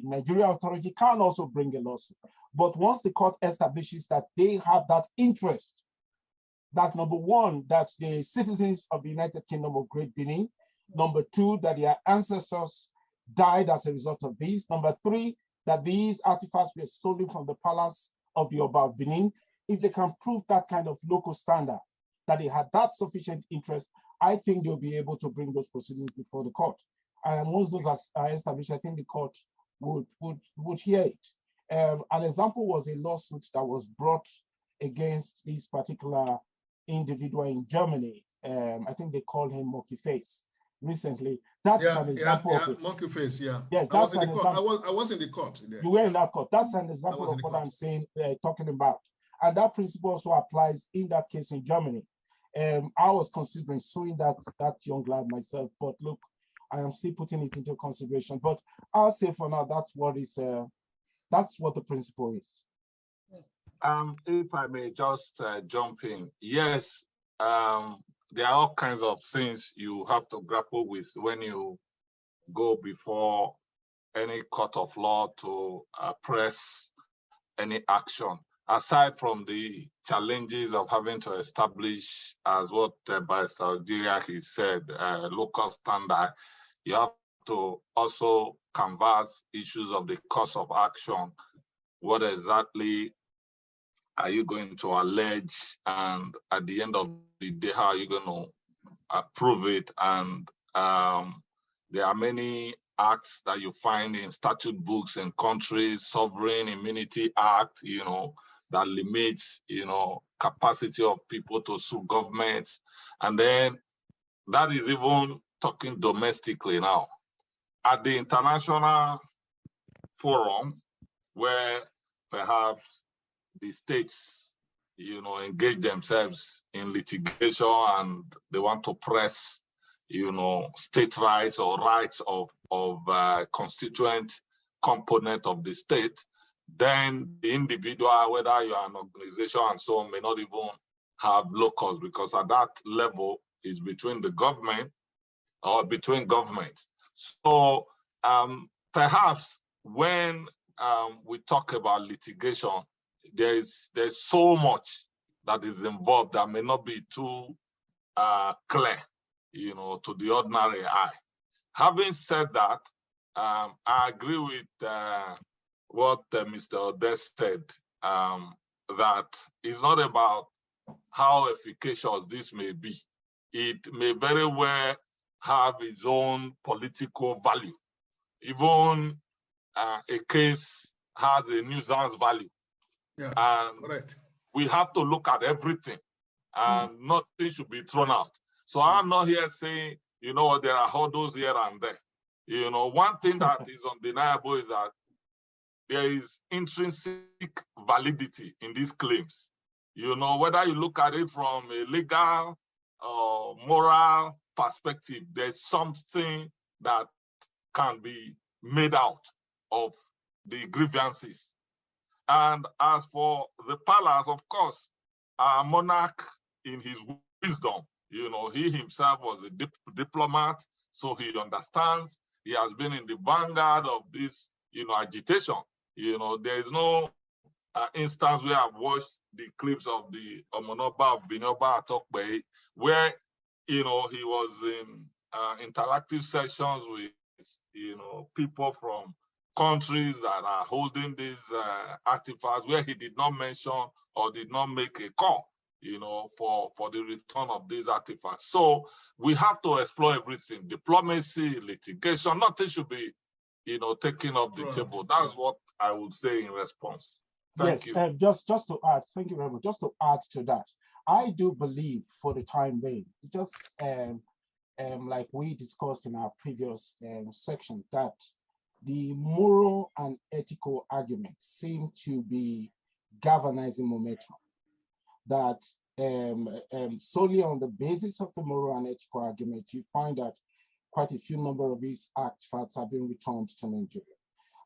Speaker 5: Nigeria authority can also bring a lawsuit. But once the court establishes that they have that interest, that number one, that the citizens of the United Kingdom of Great Benin, number two, that their ancestors died as a result of this, number three, that these artifacts were stolen from the palace of the Oba of Benin, if they can prove that kind of local standard, that they had that sufficient interest, I think they'll be able to bring those proceedings before the court. And once those are established, I think the court would hear it. An example was a lawsuit that was brought against this particular individual in Germany. I think they called him Monkey Face recently. That's an example of it.
Speaker 12: Monkey Face, yeah.
Speaker 5: Yes,
Speaker 12: I was
Speaker 5: that's
Speaker 12: in
Speaker 5: an
Speaker 12: the court.
Speaker 5: example.
Speaker 12: I was in the court.
Speaker 5: You were in that court. That's an example of what I'm saying, talking about. And that principle also applies in that case in Germany. I was considering suing that young lad myself, but look, I am still putting it into consideration. But I'll say for now, that's what the principle is.
Speaker 8: If I may just jump in, yes, there are all kinds of things you have to grapple with when you go before any court of law to press any action. Aside from the challenges of having to establish, as what Barrister Ojiriaki said, local standard, you have to also canvass issues of the course of action. What exactly are you going to allege? And at the end of the day, how are you going to prove it? And there are many acts that you find in statute books in countries, Sovereign Immunity Act, that limits, capacity of people to sue governments. And then that is even talking domestically now. At the international forum, where perhaps the states, engage themselves in litigation and they want to press, state rights or rights of constituent component of the state, then the individual, whether you are an organization and so on, may not even have locus, because at that level is between the government or between governments. So perhaps when we talk about litigation, there's so much that is involved that may not be too clear, to the ordinary eye. Having said that, I agree with what Mr. Odess said, that it's not about how efficacious this may be. It may very well have its own political value. Even a case has a nuisance value.
Speaker 12: Yeah,
Speaker 8: and
Speaker 12: correct.
Speaker 8: We have to look at everything, and nothing should be thrown out. So I'm not here saying, there are hurdles here and there. One thing that is undeniable is that there is intrinsic validity in these claims. Whether you look at it from a legal or moral perspective, there's something that can be made out of the grievances. And as for the palace, of course, our monarch, in his wisdom, he himself was a diplomat, so he understands. He has been in the vanguard of this, agitation. There is no instance where I've watched the clips of the Omonoba of Binoba Atokbe, where, he was in interactive sessions with, people from countries that are holding these artifacts, where he did not mention or did not make a call, for the return of these artifacts. So we have to explore everything: diplomacy, litigation. Nothing should be, taken off the table. That's what I would say in response. Thank you.
Speaker 5: Just to add, thank you very much. Just to add to that, I do believe, for the time being, just like we discussed in our previous section, that the moral and ethical arguments seem to be galvanizing momentum. That solely on the basis of the moral and ethical argument, you find that quite a few number of these artifacts have been returned to Nigeria.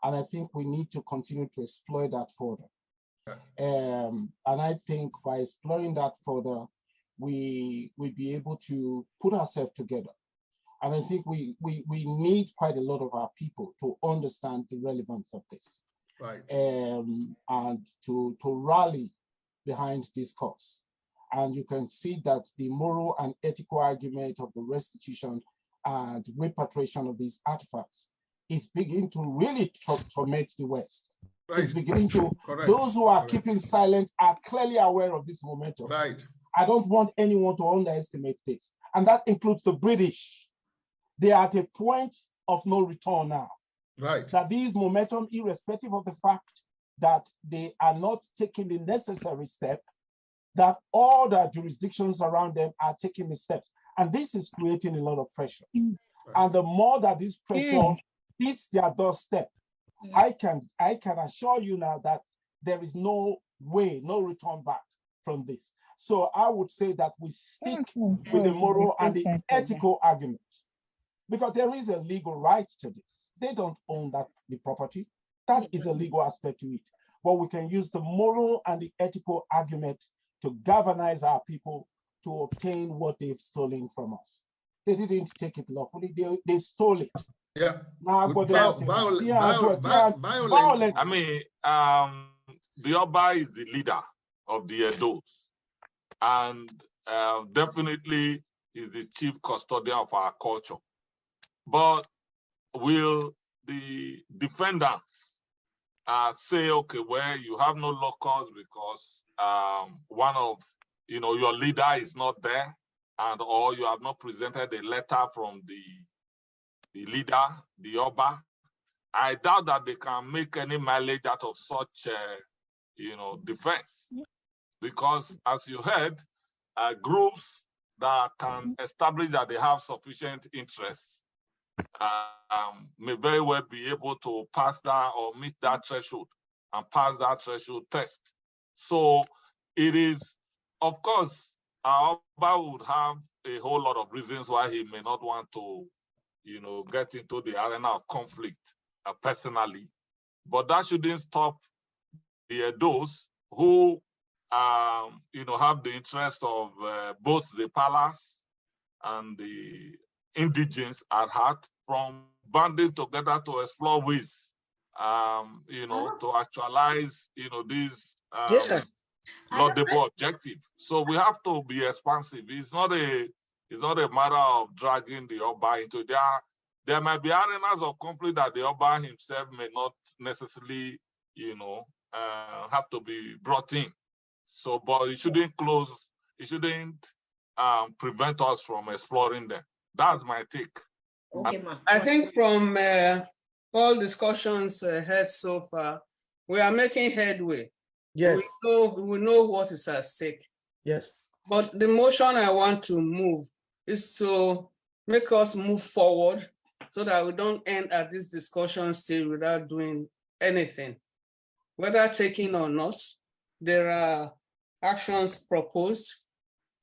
Speaker 5: And I think we need to continue to explore that further. And I think by exploring that further, we'll be able to put ourselves together. And I think we need quite a lot of our people to understand the relevance of this.
Speaker 12: Right.
Speaker 5: And to rally behind this cause. And you can see that the moral and ethical argument of the restitution and repatriation of these artifacts is beginning to really torment the West. Right. It's beginning to, those who are keeping silent are clearly aware of this momentum.
Speaker 12: Right.
Speaker 5: I don't want anyone to underestimate this. And that includes the British. They are at a point of no return now.
Speaker 12: Right.
Speaker 5: That these momentum, irrespective of the fact that they are not taking the necessary step, that all the jurisdictions around them are taking the steps. And this is creating a lot of pressure. And the more that this pressure hits their doorstep, I can assure you now that there is no way, no return back from this. So I would say that we stick with the moral and the ethical argument, because there is a legal right to this. They don't own the property. That is a legal aspect to it. But we can use the moral and the ethical argument to galvanize our people to obtain what they've stolen from us. They didn't take it lawfully, they stole it.
Speaker 12: Yeah.
Speaker 5: Now,
Speaker 12: violent.
Speaker 8: I mean, the Oba is the leader of the Edos, and definitely is the chief custodian of our culture. But will the defendants say, okay, well, you have no locals because one of your leader is not there, and or you have not presented a letter from the leader, the Oba? I doubt that they can make any mileage out of such defense, because as you heard, groups that can establish that they have sufficient interest may very well be able to pass that or meet that threshold and pass that threshold test. So it is, of course, our Oba would have a whole lot of reasons why he may not want to, get into the arena of conflict personally, but that shouldn't stop the Edos who, have the interest of both the palace and the indigenes at heart from banding together to explore ways, to actualize, these laudable objective. So we have to be expansive. It's not a matter of dragging the Oba into there. There might be arenas of conflict that the Oba himself may not necessarily, have to be brought in. So, but it shouldn't prevent us from exploring them. That's my take.
Speaker 1: Okay,
Speaker 7: I think from all discussions heard so far, we are making headway.
Speaker 11: Yes.
Speaker 7: We know what is at stake.
Speaker 11: Yes.
Speaker 7: But the motion I want to move is to make us move forward so that we don't end at this discussion still without doing anything. Whether taking or not, there are actions proposed,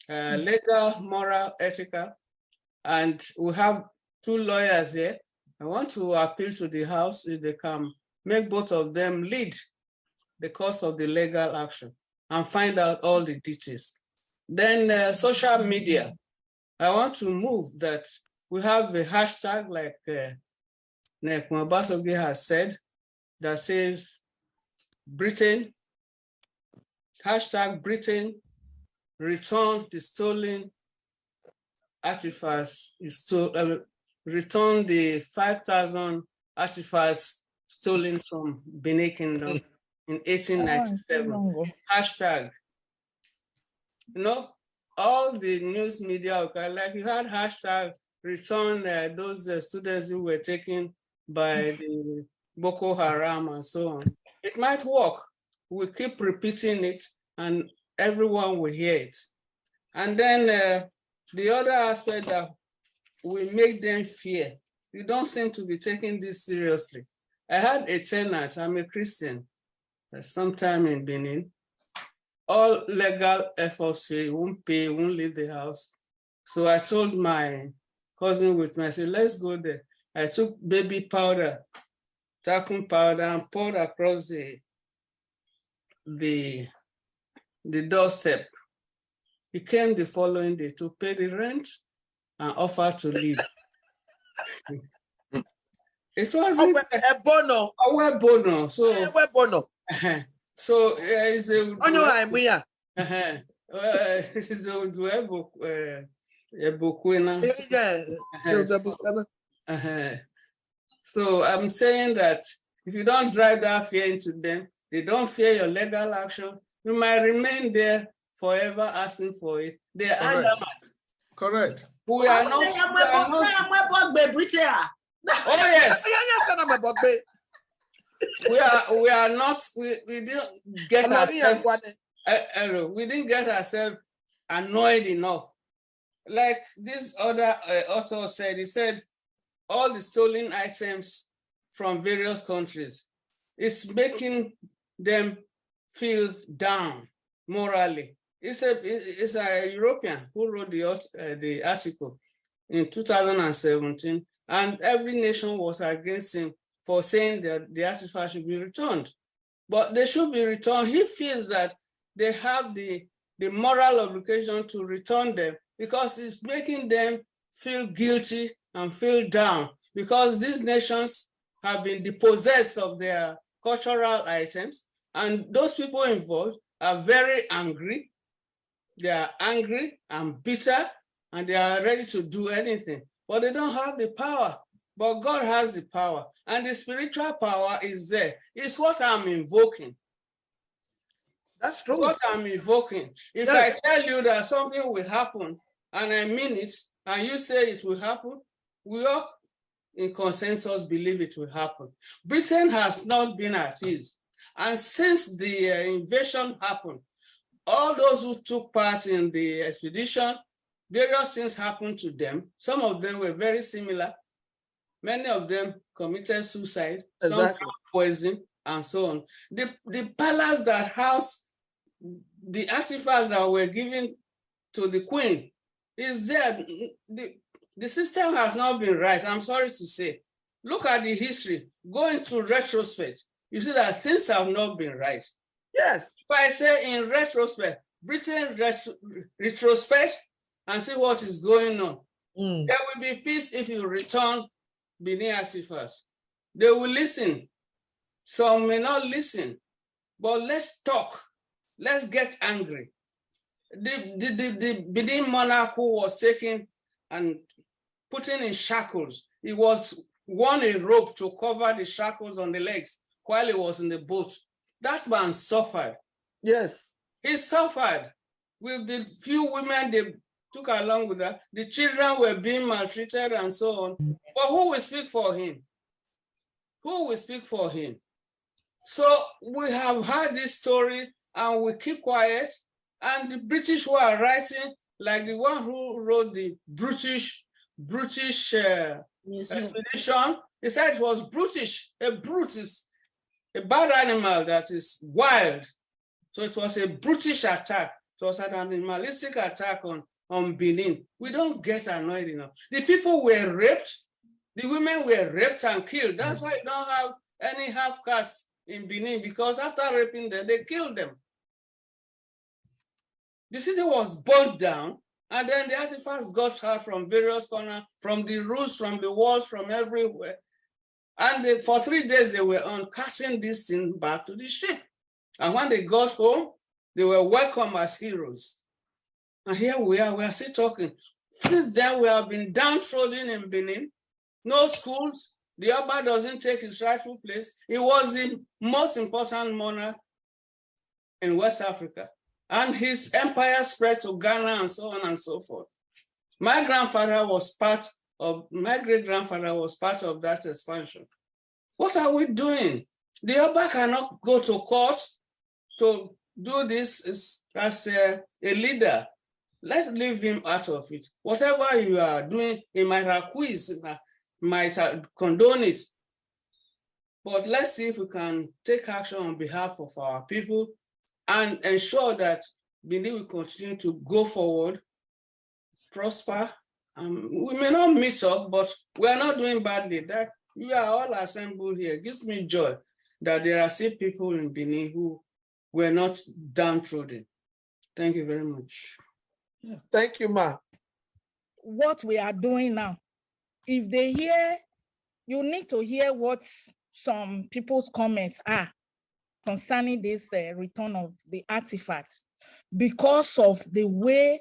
Speaker 7: legal, moral, ethical, and we have two lawyers here. I want to appeal to the House if they can make both of them lead the course of the legal action and find out all the details. Then social media. I want to move that we have a hashtag like Nekma Basogi has said that says Britain, hashtag Britain, return the stolen artifacts, return the 5,000 artifacts stolen from Benin Kingdom in 1897. Hashtag. All the news media, like you had hashtag return those students who were taken by the Boko Haram and so on. It might work. We keep repeating it and everyone will hear it. And then the other aspect that we make them fear. You don't seem to be taking this seriously. I had a tenant, I'm a Christian, sometime in Benin. All legal efforts, he won't pay, won't leave the house. So I told my cousin with me, I said, let's go there. I took baby powder, talcum powder, and poured across the doorstep. He came the following day to pay the rent and offer to leave. It wasn't
Speaker 11: a bono.
Speaker 7: A bono. So
Speaker 11: a bono.
Speaker 7: So it's a.
Speaker 11: Oh no, I'm here.
Speaker 7: So I'm saying that if you don't drive that fear into them, they don't fear your legal action. You might remain there forever asking for it. They are adamant.
Speaker 12: Correct.
Speaker 7: We are not. Oh yes. we didn't get ourselves, we didn't get ourselves annoyed enough. Like this other author said, he said, all the stolen items from various countries is making them feel down morally. It's a European who wrote the article in 2017, and every nation was against him for saying that the artifacts should be returned. But they should be returned. He feels that they have the moral obligation to return them because it's making them feel guilty and feel down, because these nations have been dispossessed of their cultural items, and those people involved are very angry. They are angry and bitter, and they are ready to do anything, but they don't have the power. But God has the power, and the spiritual power is there. It's what I'm invoking.
Speaker 11: That's true.
Speaker 7: It's what I'm invoking. If I tell you that something will happen, and I mean it, and you say it will happen, we all in consensus believe it will happen. Britain has not been at ease. And since the invasion happened, all those who took part in the expedition, various things happened to them. Some of them were very similar. Many of them committed suicide, some drank poison, and so on. The palace that housed the artifacts that were given to the Queen is there. The system has not been right, I'm sorry to say. Look at the history. Go into retrospect. You see that things have not been right.
Speaker 11: Yes.
Speaker 7: If I say in retrospect, Britain retrospect and see what is going on. There will be peace if you return Benin artifacts. They will listen. Some may not listen, but let's talk. Let's get angry. The Benin monarch who was taken and putting in shackles, he was worn a rope to cover the shackles on the legs while he was in the boat. That man suffered.
Speaker 11: Yes.
Speaker 7: He suffered with the few women they took along with that. The children were being maltreated and so on. But who will speak for him? Who will speak for him? So we have heard this story and we keep quiet. And the British who are writing, like the one who wrote the British expedition, he said it was brutish. A brute is a bad animal that is wild. So it was a brutish attack. It was an animalistic attack on Benin. We don't get annoyed enough. The people were raped. The women were raped and killed. That's why you don't have any half-castes in Benin, because after raping them, they killed them. The city was burnt down, and then the artifacts got out from various corners, from the roofs, from the walls, from everywhere. And for 3 days, they were on casting this thing back to the ship. And when they got home, they were welcomed as heroes. And here we are still talking. Since then, we have been downtrodden in Benin. No schools. The Oba doesn't take his rightful place. He was the most important monarch in West Africa. And his empire spread to Ghana and so on and so forth. My great-grandfather was part of that expansion. What are we doing? The Oba cannot go to court to do this as a leader. Let's leave him out of it. Whatever you are doing, he might acquiesce, might condone it. But let's see if we can take action on behalf of our people and ensure that Benin will continue to go forward, prosper. We may not meet up, but we are not doing badly. That you are all assembled here. It gives me joy that there are still people in Benin who were not downtrodden. Thank you very much.
Speaker 11: Thank you, Ma.
Speaker 13: What we are doing now, if they hear, you need to hear what some people's comments are concerning this return of the artifacts, because of the way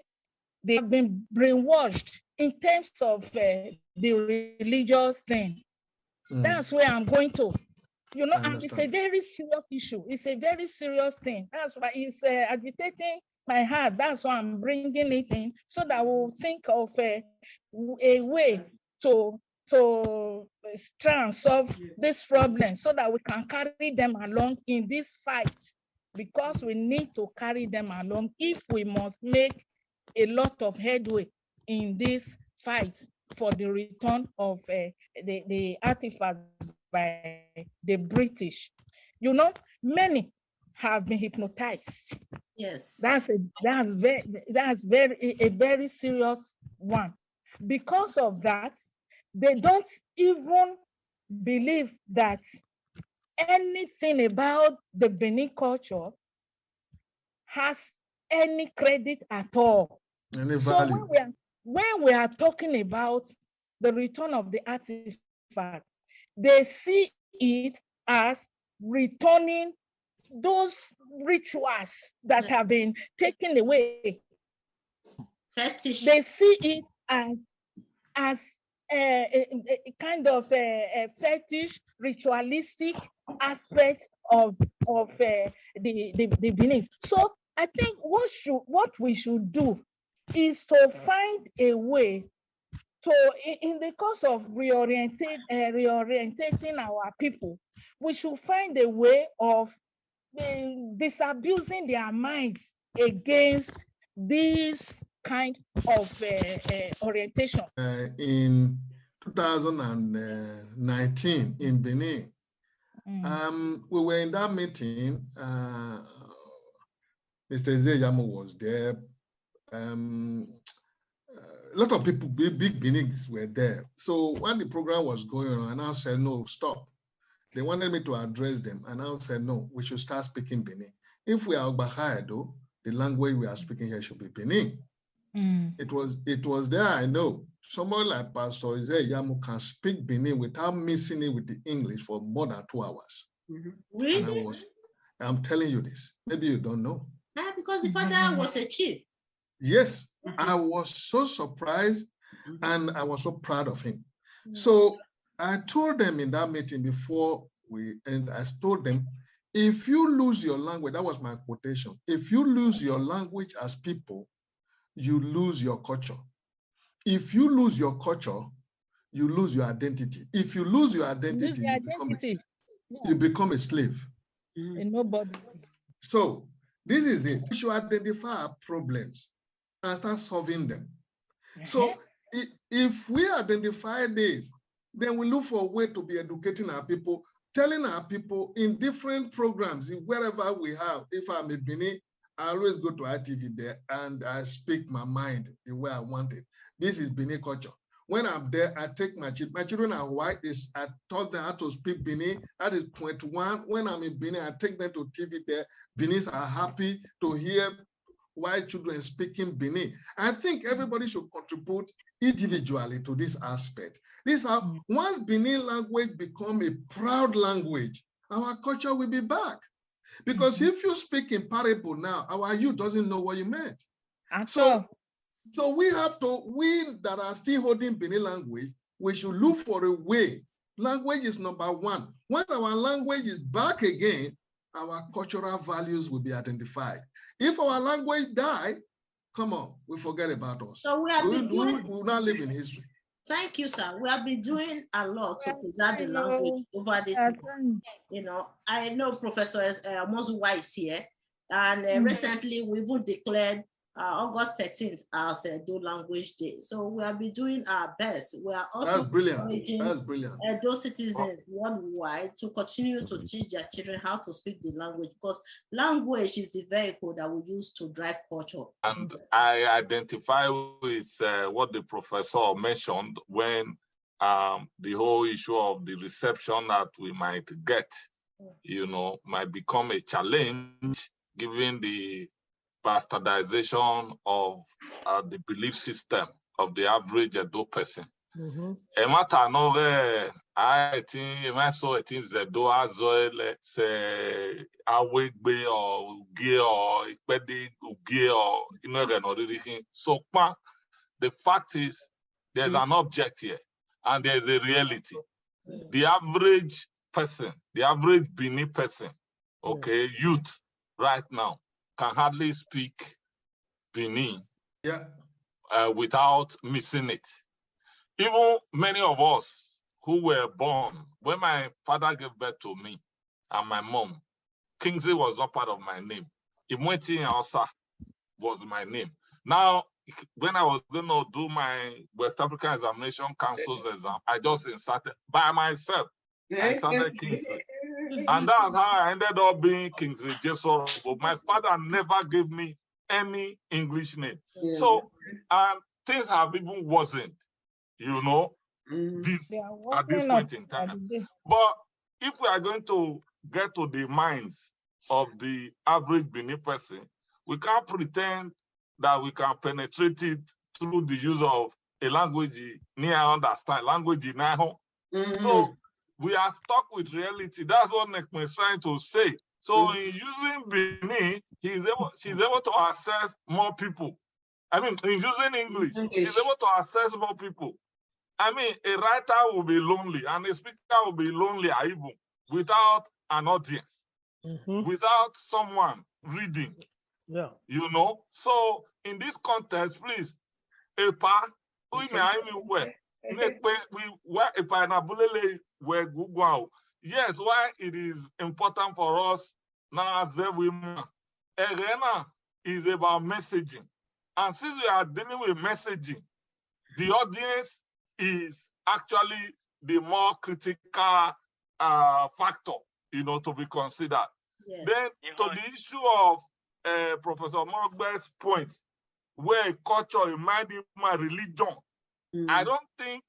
Speaker 13: they have been brainwashed in terms of the religious thing. That's where I'm going to. You know, and it's a very serious issue. It's a very serious thing. That's why it's agitating my heart. That's why I'm bringing it in, so that we'll think of a way to to try and solve this problem so that we can carry them along in this fight, because we need to carry them along if we must make a lot of headway in this fight for the return of the artifact by the British. You know, many have been hypnotized.
Speaker 1: Yes.
Speaker 13: That's a very serious one. Because of that, they don't even believe that anything about the Benin culture has any credit at all.
Speaker 12: Any
Speaker 13: so
Speaker 12: value.
Speaker 13: when we are talking about the return of the artifact, they see it as returning those rituals that have been taken away.
Speaker 1: Fetish.
Speaker 13: They see it as a kind of a fetish, ritualistic aspect of the belief. So I think what we should do is to find a way to, in the course of reorientating our people, we should find a way of disabusing their minds against this kind of orientation.
Speaker 12: In 2019 in Benin, we were in that meeting. Mr. Zeyamo was there. A lot of people, big Benin's were there. So when the program was going on, and I said, no, stop. They wanted me to address them, and I said, no, we should start speaking Benin. If we are Ogbahaya, though, the language we are speaking here should be Benin. It was there, I know. Someone like Pastor Isaiah Yamu can speak Benin without mixing it with the English for more than 2 hours.
Speaker 1: Really?
Speaker 12: And I'm telling you this. Maybe you don't know.
Speaker 1: Because the father was a chief.
Speaker 12: Yes, I was so surprised and I was so proud of him. So I told them in that meeting before I told them, if you lose your language, that was my quotation. If you lose your language as people, you lose your culture. If you lose your culture, you lose your identity. If you lose your identity, you become a slave.
Speaker 13: Nobody.
Speaker 12: So this is it. We should identify our problems and start solving them. So if we identify this, then we look for a way to be educating our people, telling our people in different programs, wherever we have. If I'm a Benin, I always go to ITV there and I speak my mind the way I want it. This is Benin culture. When I'm there, I take my children are white. I taught them how to speak Benin. That is point one. When I'm in Benin, I take them to TV there. Benin's are happy to hear white children speaking Benin. I think everybody should contribute individually to this aspect. Once Benin language become a proud language, our culture will be back. Because if you speak in parable now, our youth doesn't know what you meant. So we that are still holding Benin language, we should look for a way. Language is number one. Once our language is back again, our cultural values will be identified. If our language die, come on, we forget about us.
Speaker 1: So we
Speaker 12: will not live in history.
Speaker 1: Thank you, sir. We have been doing a lot to preserve the language over this month. I know Professor Mozuwa is here, and recently we even declared August 13th as Edo Language Day. So we have been doing our best. We are also encouraging Edo citizens worldwide to continue to teach their children how to speak the language, because language is the vehicle that we use to drive culture.
Speaker 8: And I identify with what the professor mentioned when the whole issue of the reception that we might get, might become a challenge given the bastardization of the belief system of the average Edo person. I think the do azoele se awegbe or ugie or ikpedi ugie or So the fact is there's an object here and there's a reality. The average person, the average Benin person, youth right now can hardly speak Benin without missing it. even many of us who were born, when my father gave birth to me and my mom, Kingsley was not part of my name. Imweti Osa was my name. Now, when I was going to do my West African Examination Council's exam, I just inserted by myself. I inserted Kingsley. And that's how I ended up being Kingsley Jesoro. But my father never gave me any English name. Yeah. So things have even worsened, you know, at this point in time. But if we are going to get to the minds of the average Benin person, we can't pretend that we can penetrate it through the use of a language near understand, language in So we are stuck with reality. That's what Nekme is trying to say. So in using Benin, she's able to access more people. I mean, in using English, she's able to access more people. I mean, a writer will be lonely and a speaker will be lonely even without an audience, without someone reading. Yeah. You know? So in this context, please, yes, why it is important for us now as a women. Arena is about messaging. And since we are dealing with messaging, the audience is actually the more critical factor, you know, to be considered. Yes. Then to the issue of Professor Morogbe's point, where culture reminded my religion, I don't think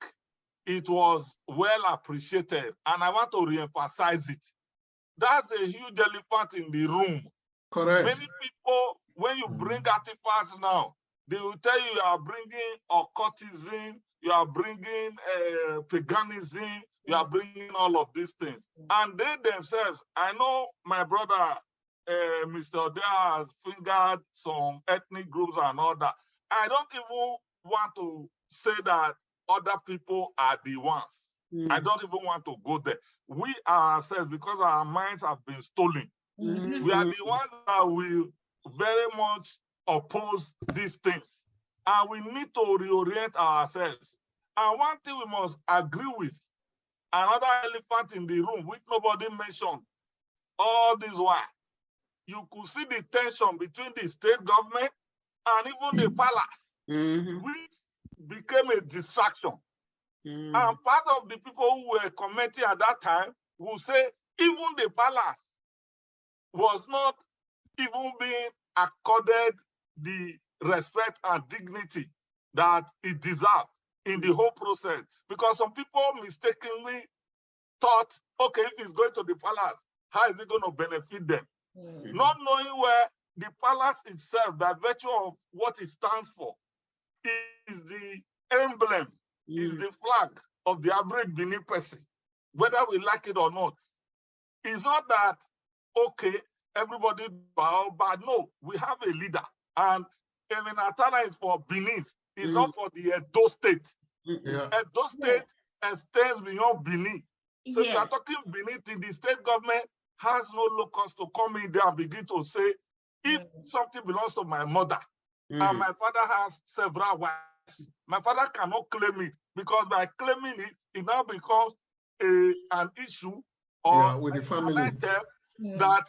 Speaker 8: it was well appreciated, and I want to re-emphasize it. That's a huge elephant in the room.
Speaker 12: Correct.
Speaker 8: Many people, when you bring artifacts now, they will tell you are bringing occultism, you are bringing paganism, you are bringing all of these things. And they themselves, I know my brother, Mr. Odea has fingered some ethnic groups and all that. I don't even want to say that other people are the ones. I don't even want to go there. We ourselves, because our minds have been stolen, we are the ones that will very much oppose these things. And we need to reorient ourselves. And one thing we must agree with, another elephant in the room, which nobody mentioned, all this while, you could see the tension between the state government and even the palace, which became a distraction. And part of the people who were commenting at that time will say even the palace was not even being accorded the respect and dignity that it deserved in the whole process. Because some people mistakenly thought, okay, if it's going to the palace, how is it going to benefit them? Not knowing where the palace itself, by virtue of what it stands for, is the emblem, is the flag of the average Benin person, whether we like it or not. It's not that, okay, everybody bow, but no, we have a leader. And Eminatana is for Benin. It's not for the Edo State. Edo State extends beyond Benin. So if you are talking Benin, the state government has no locus to come in there and begin to say, if something belongs to my mother, and my father has several wives, my father cannot claim it, because by claiming it, it now becomes an issue or
Speaker 12: with the family.
Speaker 8: An item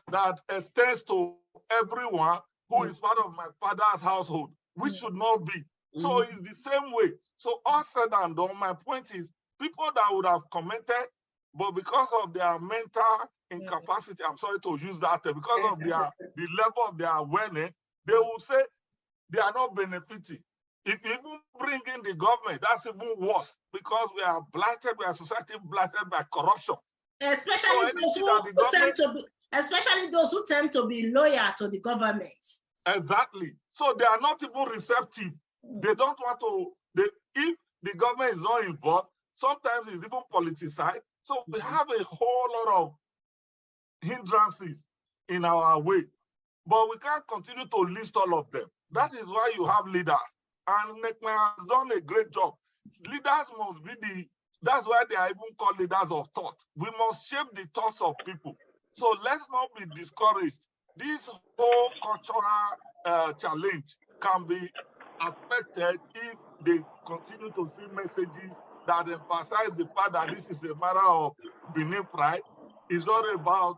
Speaker 8: that extends to everyone who is part of my father's household, which should not be. So it's the same way. So all said and done, my point is, people that would have commented, but because of their mental incapacity, I'm sorry to use that term, because of the level of their awareness, they will say they are not benefiting. If you even bring in the government, that's even worse, because we are blighted, we are society blighted by corruption.
Speaker 1: Especially those who tend to be loyal to the government.
Speaker 8: Exactly. So they are not even receptive. They don't want to, if the government is not involved, sometimes it's even politicized. So we have a whole lot of hindrances in our way. But we can't continue to list all of them. That is why you have leaders. And Nekma has done a great job. Leaders must be that's why they are even called leaders of thought. We must shape the thoughts of people. So let's not be discouraged. This whole cultural challenge can be affected if they continue to see messages that emphasize the fact that this is a matter of Benin pride. It's not about,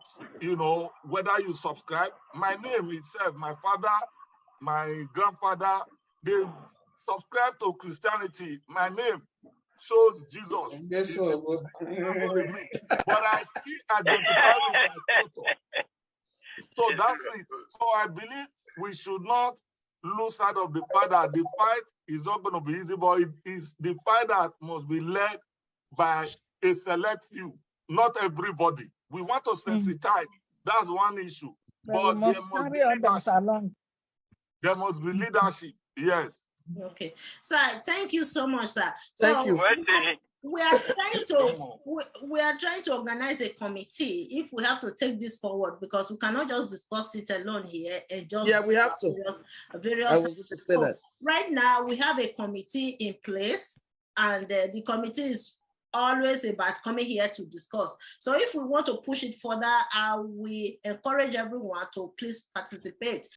Speaker 8: whether you subscribe. My name itself, my father, my grandfather, they subscribe to Christianity. My name shows Jesus.
Speaker 7: Guess what?
Speaker 8: But I still identify with my culture. So that's it. So I believe we should not lose sight of the fact that the fight is not going to be easy, but it is the fight that must be led by a select few, not everybody. We want to sensitize. That's one issue. But there must be leadership. There must be leadership. Yes.
Speaker 1: Okay. Sir, thank you so much, sir.
Speaker 11: Thank you.
Speaker 1: We are trying to organize a committee if we have to take this forward, because we cannot just discuss it alone here and just
Speaker 11: we have to.
Speaker 1: Various
Speaker 11: I was going to say that.
Speaker 1: Right now we have a committee in place, and the committee is always about coming here to discuss. So if we want to push it further, we encourage everyone to please participate.